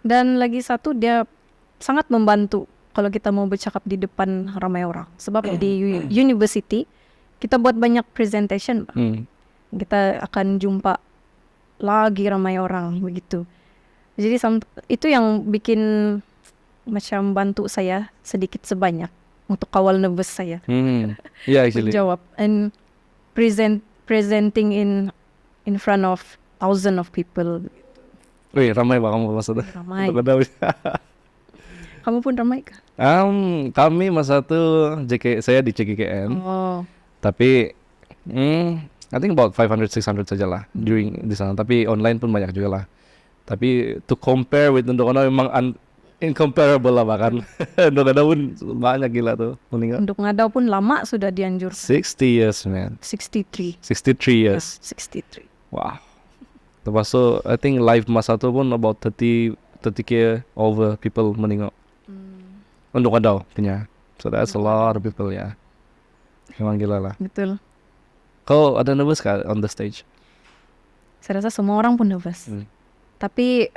Speaker 2: Dan lagi satu, dia sangat membantu kalau kita mau bercakap di depan ramai orang. Sebab di university kita buat banyak presentation, Pak. Kita akan jumpa lagi ramai orang begitu. Jadi itu yang bikin macam bantu saya sedikit sebanyak untuk kawal nervous saya
Speaker 1: Yeah, actually.
Speaker 2: menjawab and presenting in front of thousands of people.
Speaker 1: Wih, ramai Pak kamu maksudnya.
Speaker 2: Ramai.
Speaker 1: Untuk ada-
Speaker 2: Kamu pun ramai kah?
Speaker 1: Kami masa itu saya di CGKN.
Speaker 2: Oh,
Speaker 1: Tapi I think about 500-600 saja lah during di sana. Tapi online pun banyak juga lah. Tapi to compare with untuk orang memang incomparable lah bahkan. Untuk ada pun banyak gila tuh meninggal.
Speaker 2: untuk ngadau pun lama sudah dianjur.
Speaker 1: 60 years man.
Speaker 2: 63.
Speaker 1: 63 years.
Speaker 2: 63.
Speaker 1: Wow. Termasuk I think live masa tu pun about 30k over people meninggal. Untuk ada punya. So that's a lot of people ya. Memang gila lah.
Speaker 2: Betul.
Speaker 1: Kau ada nervous kah on the stage?
Speaker 2: Saya rasa semua orang pun nervous. Tapi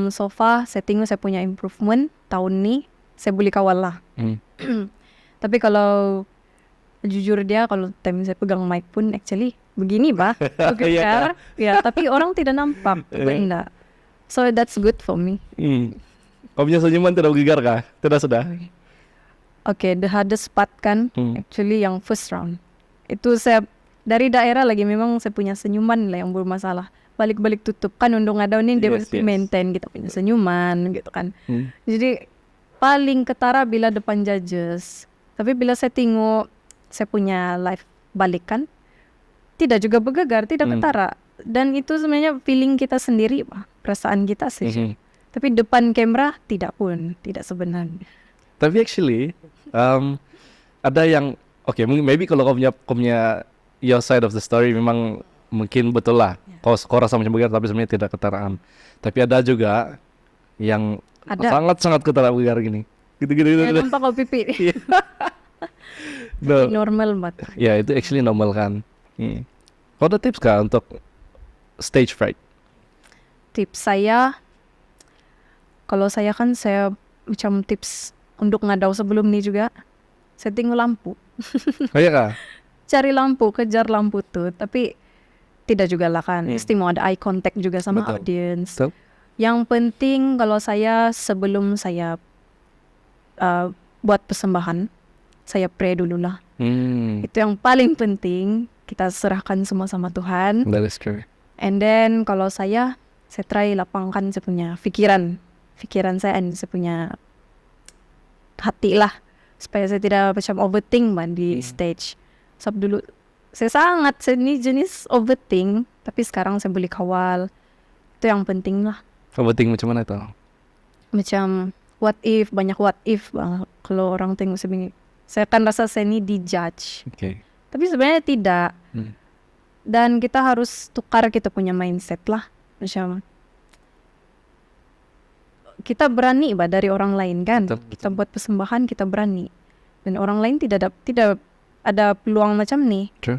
Speaker 2: so far saya tengok saya punya improvement tahun ni. Saya boleh kawal lah. Tapi kalau jujur dia, kalau time saya pegang mic pun actually begini bah. Gegar. Ya, tapi orang tidak nampak benda. So that's good for me.
Speaker 1: Kau punya senyuman tidak gegar kah? Tidak sudah?
Speaker 2: Okay, the hardest part kan actually yang first round. Itu saya dari daerah lagi memang saya punya senyuman lah yang bermasalah. Balik-balik tutup kan untuk ngadau ni dia mesti maintain kita punya senyuman gitu kan. Jadi paling ketara bila depan judges. Tapi bila saya tengok saya punya live balik kan, tidak juga bergegar, tidak ketara. Dan itu sebenarnya feeling kita sendiri, perasaan kita sih. Tapi depan kamera tidak pun, tidak sebenarnya.
Speaker 1: Tapi actually ada yang maybe kalau kau punya your side of the story memang mungkin betul lah. Kau rasa macam bergegar tapi sebenarnya tidak ketaraan. Tapi ada juga yang sangat-sangat ketara bergegar gini. Gitu-gitu.
Speaker 2: Ya, nampak kau pipi.
Speaker 1: No.
Speaker 2: Normal banget.
Speaker 1: Ya itu actually normal kan. Kau ada tips kah untuk stage fright?
Speaker 2: Tips saya, kalau saya kan saya macam tips untuk ngadau sebelum ni juga, saya tengok lampu.
Speaker 1: Oh iya kah?
Speaker 2: Cari lampu, kejar lampu tuh. Tapi tidak juga lah kan. Mesti mau ada eye contact juga sama audience. Yang penting kalau saya sebelum saya buat persembahan, saya pray dulu lah. Itu yang paling penting. Kita serahkan semua sama Tuhan.
Speaker 1: That is true.
Speaker 2: And then kalau saya try lapangkan saya punya fikiran saya dan saya punya hati lah, supaya saya tidak macam overthink di stage. Sebab dulu saya ini jenis overthink, tapi sekarang saya boleh kawal. Itu yang penting lah.
Speaker 1: Overthink macam mana itu?
Speaker 2: Macam what if, banyak what if bang. Kalau orang tengok saya akan rasa saya ini dijudge. Tapi sebenarnya tidak. Dan kita harus tukar kita punya mindset lah. Macam kita berani dari orang lain kan. Kita buat persembahan, kita berani. Dan orang lain tidak ada peluang macam ni.
Speaker 1: True,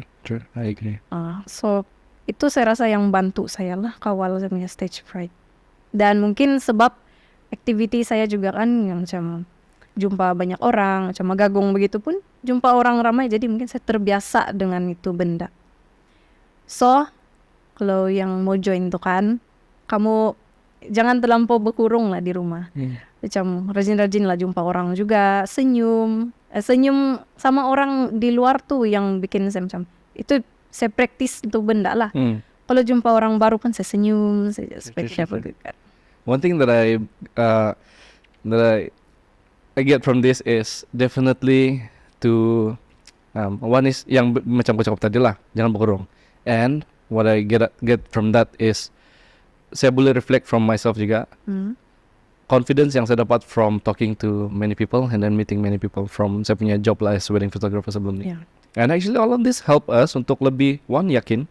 Speaker 1: I agree.
Speaker 2: So itu saya rasa yang bantu saya lah kawal saya punya stage fright. Dan mungkin sebab activity saya juga kan yang macam jumpa banyak orang, macam magagong begitu pun jumpa orang ramai, jadi mungkin saya terbiasa dengan itu benda. So kalau yang mau join tuh kan, kamu jangan terlampau berkurung lah di rumah. Macam rajin-rajin lah jumpa orang juga, senyum sama orang di luar tuh yang bikin saya macam itu saya praktis itu benda lah. Kalau jumpa orang baru kan saya senyum, saya spesial kan.
Speaker 1: One thing that I get from this is definitely to one is yang macam kau cakap tadi lah, jangan berkurung. And what I get from that is saya boleh reflect from myself juga. Confidence yang saya dapat from talking to many people and then meeting many people from saya punya job lah as wedding photographer sebelum ni. And actually all of this help us untuk lebih yakin.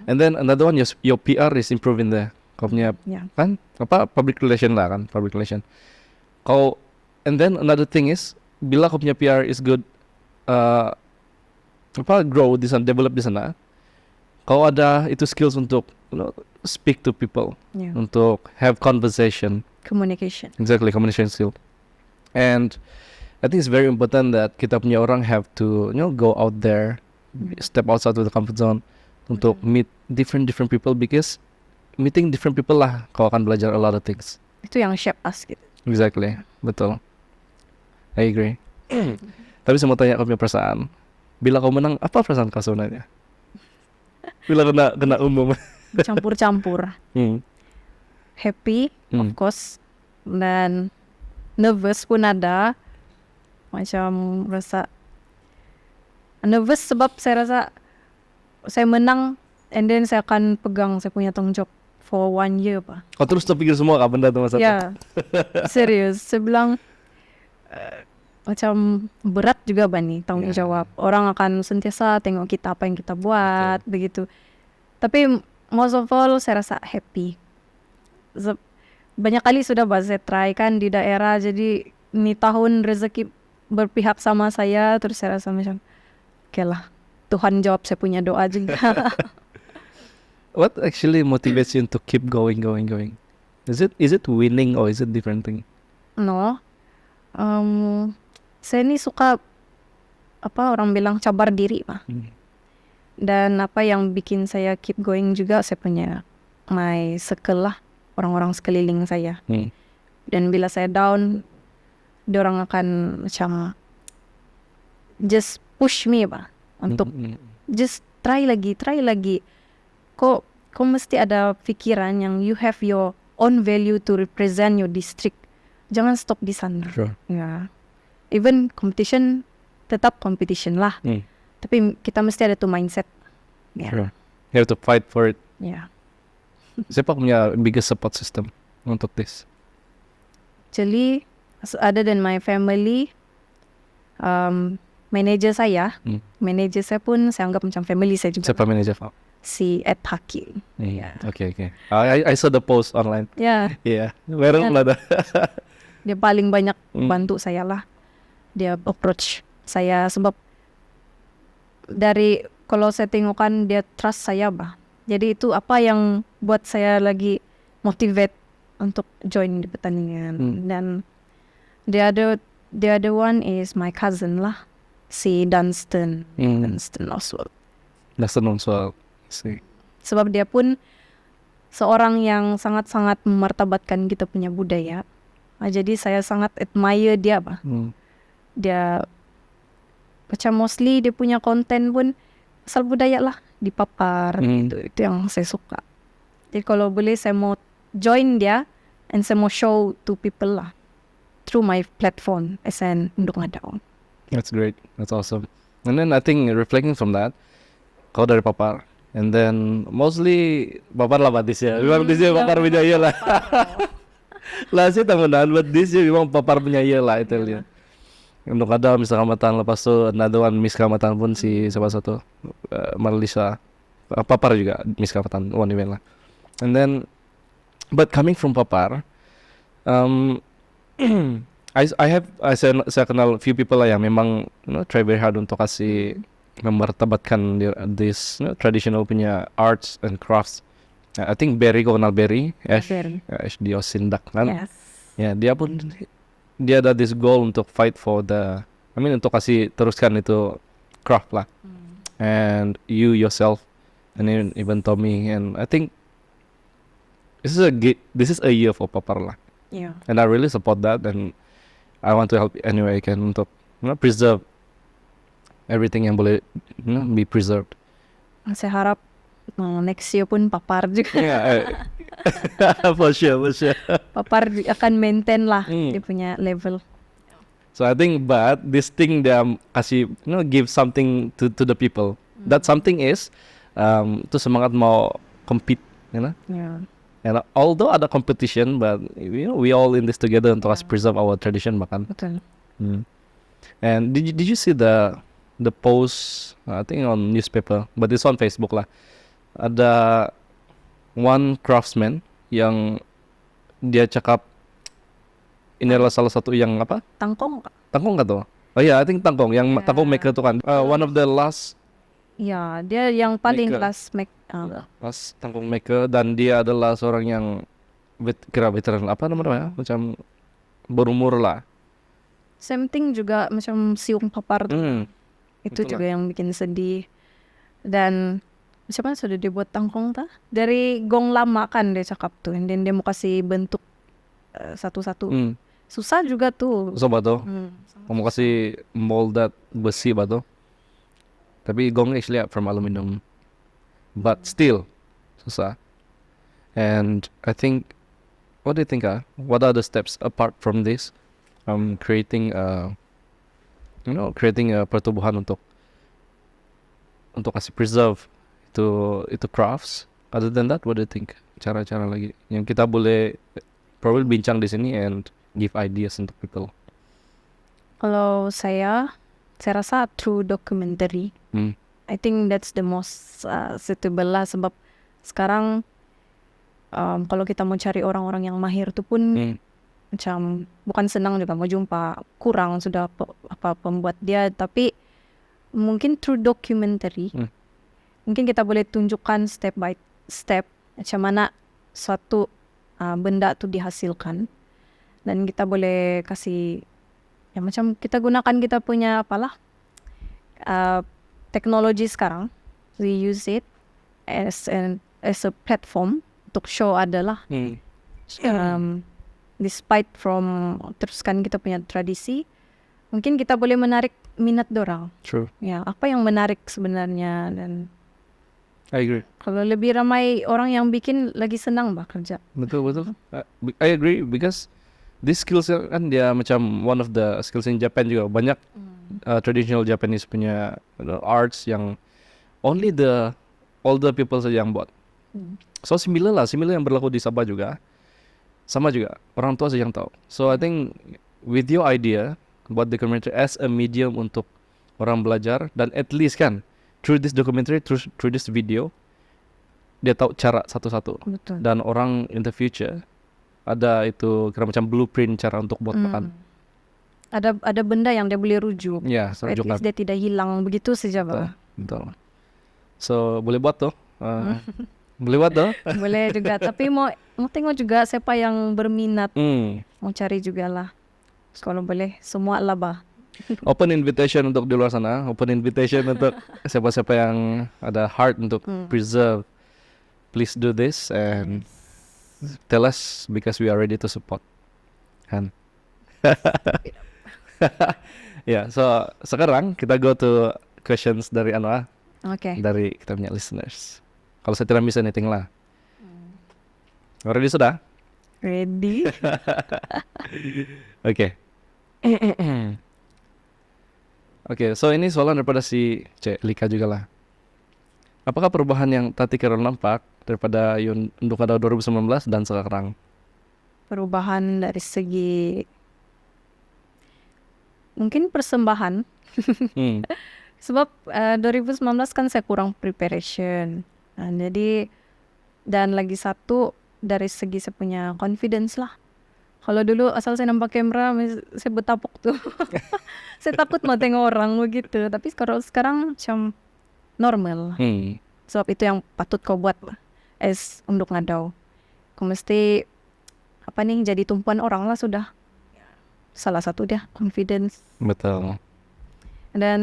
Speaker 1: And then another one your PR is improving there. Kau punya kan public relation lah kan, public relation. And then another thing is bila kau punya PR is good, grow di sana, develop di sana, kau ada itu skills untuk speak to people,
Speaker 2: Yeah.
Speaker 1: untuk have conversation,
Speaker 2: Communication.
Speaker 1: exactly, communication skill. And I think it's very important that kita punya orang have to go out there, step outside of the comfort zone untuk meet different people, because meeting different people lah kau akan belajar a lot of things.
Speaker 2: Itu yang shape us gitu.
Speaker 1: Exactly, betul. I agree. Tapi saya mau tanya kau punya perasaan. Bila kau menang, apa perasaan kau sebenarnya? Bila kena umum.
Speaker 2: Campur-campur. Happy, of course, dan nervous pun ada. Macam rasa nervous sebab saya rasa saya menang, and then saya akan pegang saya punya tanggung jawab for 1 year pak.
Speaker 1: Kau terus terpikir semua kah benda tu masa tu?
Speaker 2: Ya, serius. Saya bilang macam berat juga Bani tanggung jawab. Orang akan sentiasa tengok kita apa yang kita buat, begitu. Tapi most of all saya rasa happy. Banyak kali sudah saya try kan di daerah, jadi ini tahun rezeki berpihak sama saya, terus saya rasa macam oke lah, Tuhan jawab saya punya doa juga.
Speaker 1: What actually motivates you to keep going? Is it winning or is it different thing?
Speaker 2: No, saya ini suka orang bilang cabar diri pak. Dan apa yang bikin saya keep going juga saya punya my circle lah, orang-orang sekeliling saya. Dan bila saya down, diorang akan macam just push me pak untuk just try lagi. Kok mesti ada pikiran yang you have your own value to represent your district. Jangan stop di sana.
Speaker 1: Sure.
Speaker 2: Ya. Even competition tetap competition lah. Tapi kita mesti ada tuh mindset. Ya.
Speaker 1: Sure. You have to fight for it.
Speaker 2: Ya.
Speaker 1: Siapa punya biggest support system untuk this?
Speaker 2: Actually, other than my family, manager saya pun saya anggap macam family saya juga.
Speaker 1: Siapa manager kau?
Speaker 2: Si Ed Hakim.
Speaker 1: Okay. I saw the post online.
Speaker 2: Ya.
Speaker 1: Yeah. Meron lah dah.
Speaker 2: Dia paling banyak bantu saya lah. Dia approach saya sebab dari kalau saya tengokkan dia trust saya bah. Jadi itu apa yang buat saya lagi motivate untuk join di pertandingan. Dan the other one is my cousin lah, si Dunstan Oswald. See. Sebab dia pun seorang yang sangat-sangat memartabatkan kita punya budaya. Jadi saya sangat admire dia bah. Dia macam mostly dia punya konten pun asal budaya lah, dipapar gitu. Itu yang saya suka. Jadi kalau boleh saya mau join dia and saya mau show to people lah through my platform SN Unduk Ngadaw.
Speaker 1: That's great. That's awesome. And then I think reflecting from that, kau dari papar, and then mostly papar lah this year. Memang this year papar punya year lah. Last year tamunan, but this year memang papar punya year lah itu dia. Untuk ada Miss Kecamatan, lepas tu another one Miss Kecamatan pun si siapa satu Marlisa, papar juga Miss Kecamatan one event lah. And then but coming from papar, saya kenal few people lah yang memang try very hard untuk kasih memartabatkan this traditional punya arts and crafts. I think Berry, kau kenal Berry? Ash di Osindak kan?
Speaker 2: Yes.
Speaker 1: Ya, dia ada this goal untuk fight for untuk kasih teruskan itu craft lah. And you yourself, and even Tommy, and I think this is a year for papar lah.
Speaker 2: Yeah.
Speaker 1: And I really support that, and I want to help any way I can untuk preserve everything yang boleh be preserved.
Speaker 2: Saya harap next year pun papar juga.
Speaker 1: Yeah, for sure.
Speaker 2: Papar akan maintain lah dia punya level.
Speaker 1: So I think, but this thing dia kasih give something to the people. That something is tu semangat mau compete,
Speaker 2: Yeah.
Speaker 1: And although ada competition, but we all in this together untuk preserve our tradition bahkan.
Speaker 2: Betul.
Speaker 1: And did you see the post, I think on newspaper, but it's on Facebook lah. Ada one craftsman yang dia cakap ini adalah salah satu yang apa?
Speaker 2: Tangkong.
Speaker 1: Tangkong nggak tuh? Oh iya, I think tangkong. Yang tangkong maker tuh kan. One of the last
Speaker 2: Ya, dia yang paling
Speaker 1: Maker.
Speaker 2: kelas
Speaker 1: Pas tangkung maker, dan dia adalah seorang yang kira veteran apa namanya, macam berumur lah.
Speaker 2: same thing juga macam Siung Papar tuh.
Speaker 1: Hmm,
Speaker 2: Itu
Speaker 1: itulah.
Speaker 2: juga yang bikin sedih. Dan siapa sudah dibuat tangkong ta? Dari gong lama kan dia cakap tuh. Dan dia mau kasih bentuk satu-satu.
Speaker 1: Hmm,
Speaker 2: Susah juga tuh.
Speaker 1: susah batu.
Speaker 2: Sangat
Speaker 1: Kamu
Speaker 2: susah.
Speaker 1: kasih molded besi batu. Tapi gong actually from aluminium. But still susah. And I think, what do you think? What are the steps apart from this? Creating creating a pertumbuhan untuk kasih preserve itu crafts. Other than that, what do you think? Cara-cara lagi yang kita boleh probably bincang di sini and give ideas untuk people.
Speaker 2: Kalau saya rasa through documentary.
Speaker 1: Hmm.
Speaker 2: I think that's the most suitable lah sebab sekarang kalau kita mau cari orang-orang yang mahir tuh pun macam bukan senang juga mau jumpa, kurang sudah apa pembuat dia, tapi mungkin through documentary mungkin kita boleh tunjukkan step by step macam mana suatu benda tuh dihasilkan, dan kita boleh kasih ya macam kita gunakan kita punya apalah teknologi sekarang, we use it as a platform untuk show adalah despite from teruskan kita punya tradisi, mungkin kita boleh menarik minat dorang.
Speaker 1: True.
Speaker 2: Ya, apa yang menarik sebenarnya, dan
Speaker 1: I agree.
Speaker 2: kalau lebih ramai orang yang bikin lagi senang bah kerja.
Speaker 1: Betul. I agree because this skills kan dia macam one of the skills in Japan juga banyak traditional Japanese punya arts yang only the older people saja yang buat. So similar yang berlaku di Sabah juga. Sama juga, orang tua saja yang tahu. So I think with your idea buat documentary as a medium untuk orang belajar, dan at least kan through this documentary, through this video, dia tahu cara satu-satu.
Speaker 2: Betul.
Speaker 1: Dan orang in the future ada itu kira macam blueprint cara untuk buat makan.
Speaker 2: Ada benda yang dia boleh rujuk.
Speaker 1: Ya,
Speaker 2: At least dia tidak hilang begitu saja bah.
Speaker 1: Betul. So boleh buat tuh. Boleh buat tuh.
Speaker 2: Boleh juga, tapi mau tengok juga siapa yang berminat. Mau cari juga lah. Kalau boleh semua lah bah.
Speaker 1: Open invitation untuk di luar sana. Open invitation untuk siapa-siapa yang ada heart untuk preserve. Please do this and tell us because we are ready to support. Han. Ya, so sekarang kita go to questions dari Anwar.
Speaker 2: Oke.
Speaker 1: Dari kita punya listeners. Kalau saya tidak bisa anything lah. Ready sudah?
Speaker 2: Ready?
Speaker 1: Oke. Oke, so ini soalan daripada si Cek Lika juga lah. Apakah perubahan yang Tati Carol nampak daripada untuk ada 2019 dan sekarang?
Speaker 2: Perubahan dari segi mungkin persembahan. Sebab 2019 kan saya kurang preparation. Jadi, dan lagi satu dari segi saya punya confidence lah. Kalau dulu asal saya nampak kamera, saya bertapuk tuh. Saya takut mau tengok orang begitu. Tapi sekarang macam normal. Sebab itu yang patut kau buat as untuk ngadau. Kau mesti jadi tumpuan orang lah sudah. Salah satu dia confidence.
Speaker 1: Betul.
Speaker 2: Dan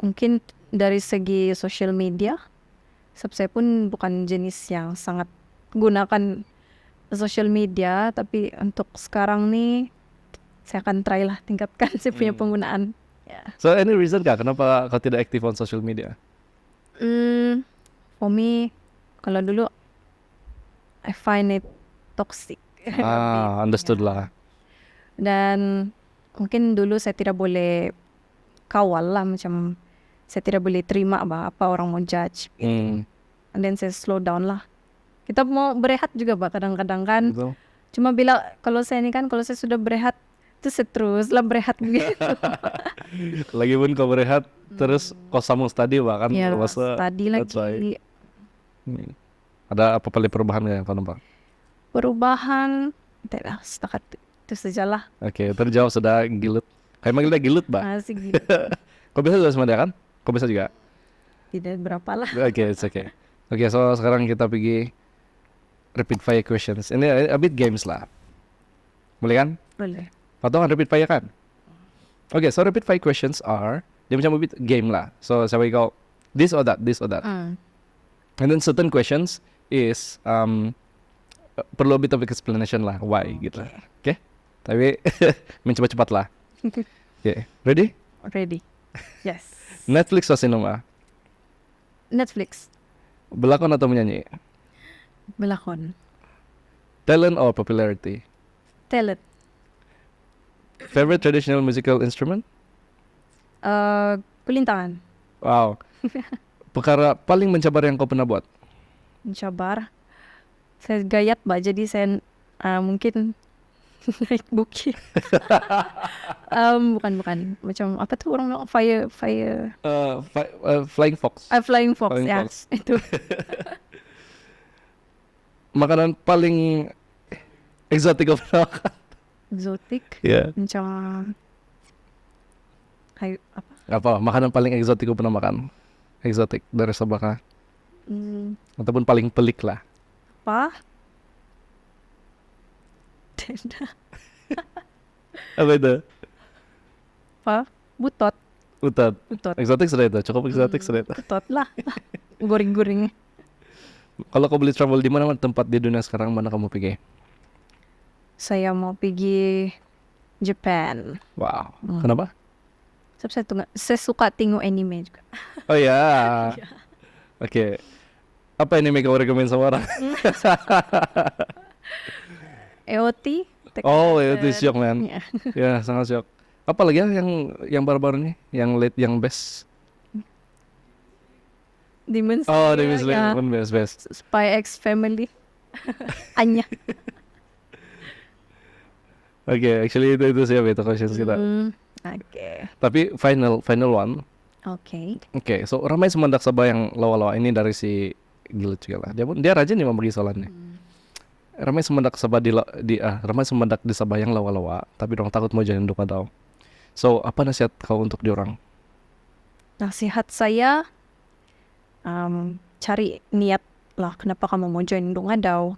Speaker 2: mungkin dari segi social media, sebab saya pun bukan jenis yang sangat gunakan social media, tapi untuk sekarang nih saya akan try lah tingkatkan saya punya penggunaan.
Speaker 1: So any reason kah kenapa kau tidak aktif on social media?
Speaker 2: For me, kalau dulu I find it toxic.
Speaker 1: Understood lah.
Speaker 2: Dan mungkin dulu saya tidak boleh kawal lah, macam saya tidak boleh terima apa orang mau judge. And then saya slow down lah. Kita mau berehat juga kadang-kadang kan.
Speaker 1: Betul.
Speaker 2: Cuma kalau saya sudah berehat, itu saya terus lah berehat begitu.
Speaker 1: Lagi pun kau berehat, terus kau sambung study bahkan.
Speaker 2: Ya, study lagi.
Speaker 1: Ada apa paling perubahan yang kau nampak?
Speaker 2: Perubahan, tidak setakat itu sajalah.
Speaker 1: Oke, terjawab sudah Gilut. Kayak manggil dia Gilut, Mbak.
Speaker 2: Masih gitu.
Speaker 1: Kau bisa juga sama dia kan? Kau bisa juga?
Speaker 2: tidak berapa lah.
Speaker 1: Oke, it's okay. Oke, so sekarang kita pergi rapid fire questions. Ini a bit games lah. Boleh kan?
Speaker 2: Boleh.
Speaker 1: Atau kan rapid fire kan? Oke, so rapid fire questions are dia macam a bit game lah. So shall we go this or that, this or that.
Speaker 2: Hmm.
Speaker 1: And then certain questions is perlu a bit of explanation lah why gitu. Oke? Tapi mencoba cepat lah. Oke, ready?
Speaker 2: Ready. Yes.
Speaker 1: Netflix atau cinema?
Speaker 2: Netflix.
Speaker 1: Berlakon atau menyanyi?
Speaker 2: Belakon.
Speaker 1: Talent or popularity?
Speaker 2: Talent.
Speaker 1: Favorite traditional musical instrument?
Speaker 2: Kulintangan.
Speaker 1: Wow. Perkara paling mencabar yang kau pernah buat?
Speaker 2: Mencabar. Saya gayat mbak, jadi saya mungkin naik bukit. Bukan. Macam apa tuh orang bilang fire.
Speaker 1: Flying fox.
Speaker 2: Flying fox,
Speaker 1: Flying
Speaker 2: ya.
Speaker 1: fox.
Speaker 2: Itu.
Speaker 1: Makanan paling eksotik kau pernah makan?
Speaker 2: Exotic.
Speaker 1: Iya.
Speaker 2: Macam apa?
Speaker 1: Apa? Makanan paling eksotik kau pernah makan? Eksotik dari Sabah kah? Ataupun paling pelik lah.
Speaker 2: Apa? Tidak.
Speaker 1: Apa itu?
Speaker 2: Apa? Butot.
Speaker 1: Utat.
Speaker 2: Butot.
Speaker 1: Eksotik sudah itu. Cukup eksotik sudah itu.
Speaker 2: Butot lah. Goring-goring.
Speaker 1: Kalau kau boleh travel di mana tempat di dunia sekarang, mana kamu pergi?
Speaker 2: Saya mau pergi Japan.
Speaker 1: Wow. Kenapa?
Speaker 2: Sebab saya suka tengok anime juga.
Speaker 1: Oh ya. Oke. Apa anime kau rekomen sama orang?
Speaker 2: EOT.
Speaker 1: Oh, itu syok man.
Speaker 2: Ya.
Speaker 1: Ya, sangat syok. Apa lagi ya yang baru-baru nih, yang late, yang best?
Speaker 2: Demon
Speaker 1: Oh,
Speaker 2: Slayer,
Speaker 1: Demon Slayer
Speaker 2: ya.
Speaker 1: pun best.
Speaker 2: Spy X Family. Anya.
Speaker 1: Oke, actually itu siapa itu questions kita.
Speaker 2: Oke.
Speaker 1: Tapi final one.
Speaker 2: Oke.
Speaker 1: Oke, so ramai semendak Sabah yang lawa-lawa ini dari si Gilut juga lah. Dia rajin nih membagi soalannya. Ramai semendak Sabah ramai semendak di Sabah yang lawa-lawa, tapi dong takut mau jadi nduk atau. So, apa nasihat kau untuk diorang?
Speaker 2: Nasihat saya, cari niat lah kenapa kamu mau join Ndung Adau.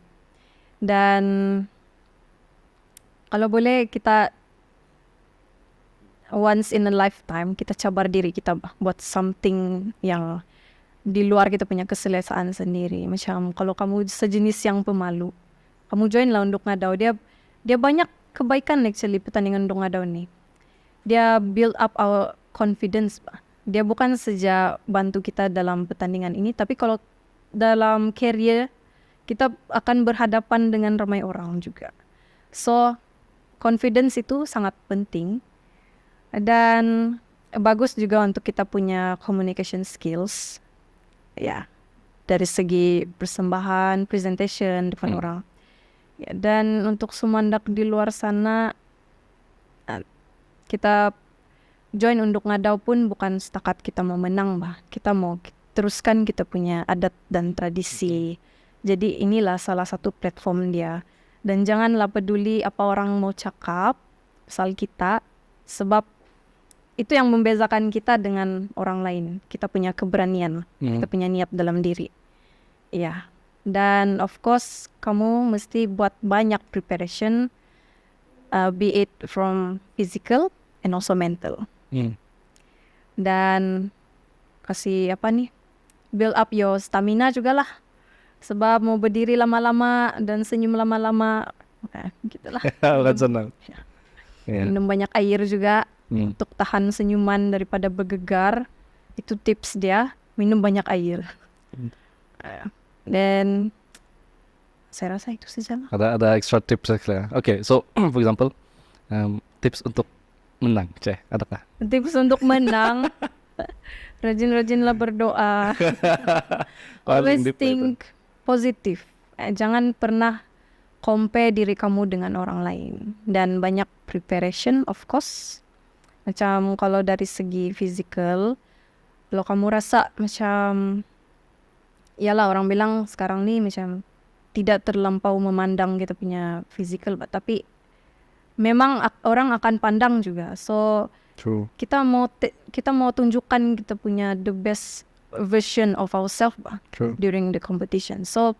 Speaker 2: Dan kalau boleh kita once in a lifetime kita cabar diri kita buat something yang di luar kita punya keselesaan sendiri. Macam kalau kamu sejenis yang pemalu, kamu join lah Ndung Adau. Dia banyak kebaikan actually pertandingan Ndung Adau nih. Dia build up our confidence. Dia bukan saja bantu kita dalam pertandingan ini, tapi kalau dalam career kita akan berhadapan dengan ramai orang juga. So, confidence itu sangat penting. Dan bagus juga untuk kita punya communication skills. Ya, dari segi persembahan, presentation depan orang. Ya, dan untuk sumandak di luar sana, kita join Unduk Ngadau pun bukan setakat kita mau menang, kita mau teruskan kita punya adat dan tradisi. Jadi inilah salah satu platform dia. Dan janganlah peduli apa orang mau cakap soal kita, sebab itu yang membezakan kita dengan orang lain. Kita punya keberanian, kita punya niat dalam diri. Ya. Dan of course kamu mesti buat banyak preparation, be it from physical and also mental. Dan kasih build up your stamina juga lah. Sebab mau berdiri lama-lama dan senyum lama-lama, gitulah.
Speaker 1: Bukan senang.
Speaker 2: Minum banyak air juga untuk tahan senyuman daripada bergegar. Itu tips dia, minum banyak air. Dan saya rasa itu saja lah.
Speaker 1: Ada extra tips ya. Oke, so for example, tips untuk menang, adakah?
Speaker 2: Tips untuk menang, rajin-rajinlah berdoa. Always think positif. Jangan pernah compare diri kamu dengan orang lain. Dan banyak preparation, of course. Macam kalau dari segi physical, kalau kamu rasa macam, iyalah orang bilang sekarang nih macam tidak terlampau memandang kita punya physical, tapi memang orang akan pandang juga. So
Speaker 1: True.
Speaker 2: kita mau tunjukkan kita punya the best version of ourselves
Speaker 1: True.
Speaker 2: during the competition. So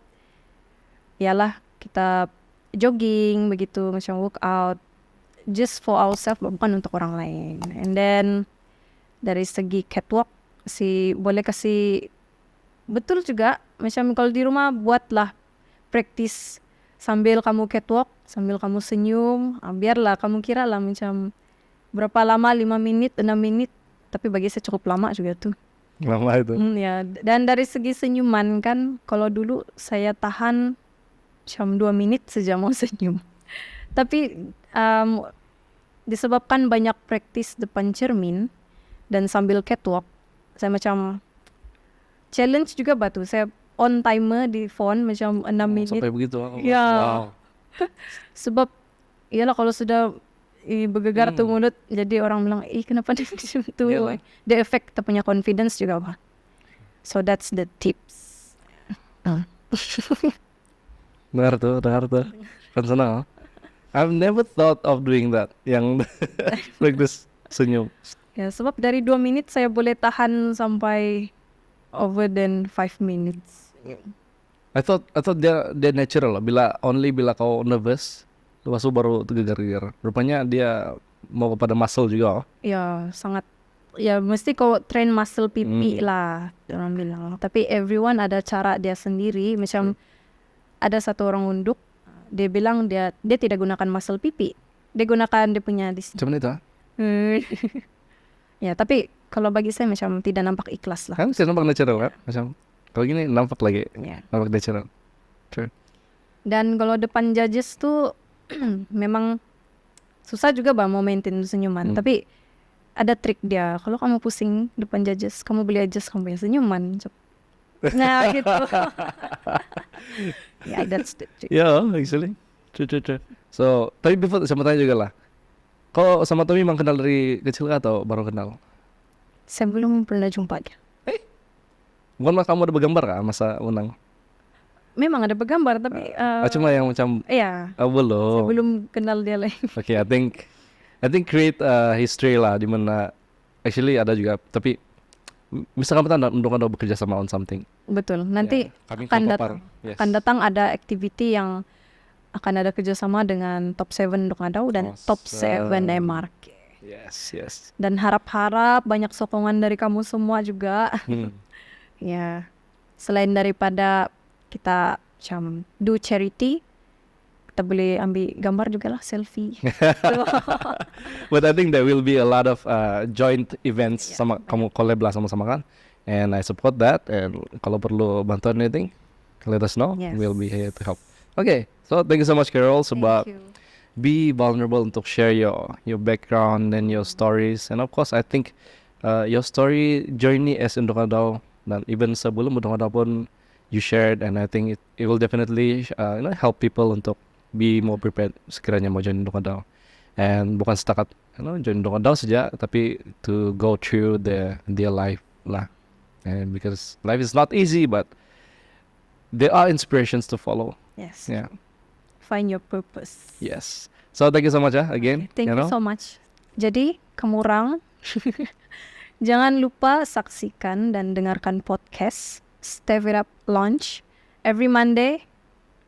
Speaker 2: yalah kita jogging begitu, macam workout just for ourselves, bukan untuk orang lain. And then dari segi catwalk boleh kasih betul juga, macam kalau di rumah buatlah practice sambil kamu catwalk, sambil kamu senyum, biarlah kamu kira lah macam berapa lama, 5 menit, 6 menit, tapi bagi saya cukup lama juga tuh.
Speaker 1: Lama itu.
Speaker 2: Ya, dan dari segi senyuman kan, kalau dulu saya tahan macam 2 menit saja mau senyum. Tapi disebabkan banyak praktis depan cermin dan sambil catwalk, saya macam challenge juga batu. Saya on timer di phone macam 6 menit.
Speaker 1: Sampai begitu.
Speaker 2: Ya.
Speaker 1: Wow.
Speaker 2: Sebab iyalah kalau sudah bergegar tuh mulut, jadi orang bilang, kenapa dia macam tu?
Speaker 1: Iyalah.
Speaker 2: The effect kita punya confidence juga apa. So that's the tips.
Speaker 1: Dengar tuh. Kan senang. I've never thought of doing that. Yang practice senyum.
Speaker 2: Ya, sebab dari 2 menit saya boleh tahan sampai over than 5 minutes.
Speaker 1: I thought dia natural lah. Bila kau nervous, lepas itu baru tergegar-gegar. Rupanya dia mau kepada muscle juga.
Speaker 2: Ya, sangat. Ya, mesti kau train muscle pipi lah, orang bilang. Tapi everyone ada cara dia sendiri. Macam ada satu orang unduk, dia bilang dia tidak gunakan muscle pipi. Dia gunakan dia punya di sini.
Speaker 1: Macam itu.
Speaker 2: Ya, tapi kalau bagi saya macam tidak nampak ikhlas lah.
Speaker 1: Kan saya nampak natural kan. Macam kalau gini nampak lagi.
Speaker 2: Ya.
Speaker 1: Nampak natural. True.
Speaker 2: Dan kalau depan judges tuh memang susah juga mau maintain senyuman. Tapi ada trik dia. Kalau kamu pusing depan judges, kamu boleh adjust kamu punya senyuman. Nah gitu. Yeah, that's the trick.
Speaker 1: Yeah, actually. True. So, tapi before sama tanya juga lah. Kau sama Tommy memang kenal dari kecil kah atau baru kenal?
Speaker 2: Saya belum pernah jumpa dia.
Speaker 1: Bukan mah kamu ada bergambar kah masa menang?
Speaker 2: Memang ada bergambar tapi
Speaker 1: Cuma yang macam
Speaker 2: iya. Saya
Speaker 1: belum.
Speaker 2: belum kenal dia lagi.
Speaker 1: Okay, I think create history lah di mana actually ada juga, tapi misalkan kita untuk bekerja sama on something.
Speaker 2: Betul. Nanti
Speaker 1: Kami
Speaker 2: akan
Speaker 1: terpapar. Yes.
Speaker 2: akan datang ada activity yang akan ada kerjasama dengan Top 7 Dok Ngadau dan Top 7 Denmark.
Speaker 1: Yes.
Speaker 2: Dan harap-harap banyak sokongan dari kamu semua juga. Ya, selain daripada kita macam do charity, kita boleh ambil gambar juga lah, selfie.
Speaker 1: But I think there will be a lot of joint events sama kamu collab lah sama-sama kan, and I support that. And kalau perlu bantuan anything, let us know.
Speaker 2: Yes.
Speaker 1: We'll be here to help. Okay, so thank you so much, Carol. Sebab be vulnerable untuk share your background and your stories. And of course, I think your story journey as Undok Ngadau dan even sebelum Undok Ngadau pun you shared, and I think it will definitely help people untuk be more prepared sekiranya mau join Undok Ngadau. And bukan setakat join Undok Ngadau saja, tapi to go through their life lah. And because life is not easy, but there are inspirations to follow.
Speaker 2: Yes.
Speaker 1: Yeah.
Speaker 2: Find your purpose.
Speaker 1: Yes. So thank you so much again.
Speaker 2: Thank you so much. Jadi, kamu orang jangan lupa saksikan dan dengarkan podcast Step It Up Launch every Monday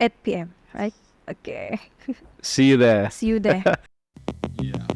Speaker 2: 8 p.m. Right? Okay.
Speaker 1: See you there.
Speaker 2: See you there.
Speaker 1: Yeah.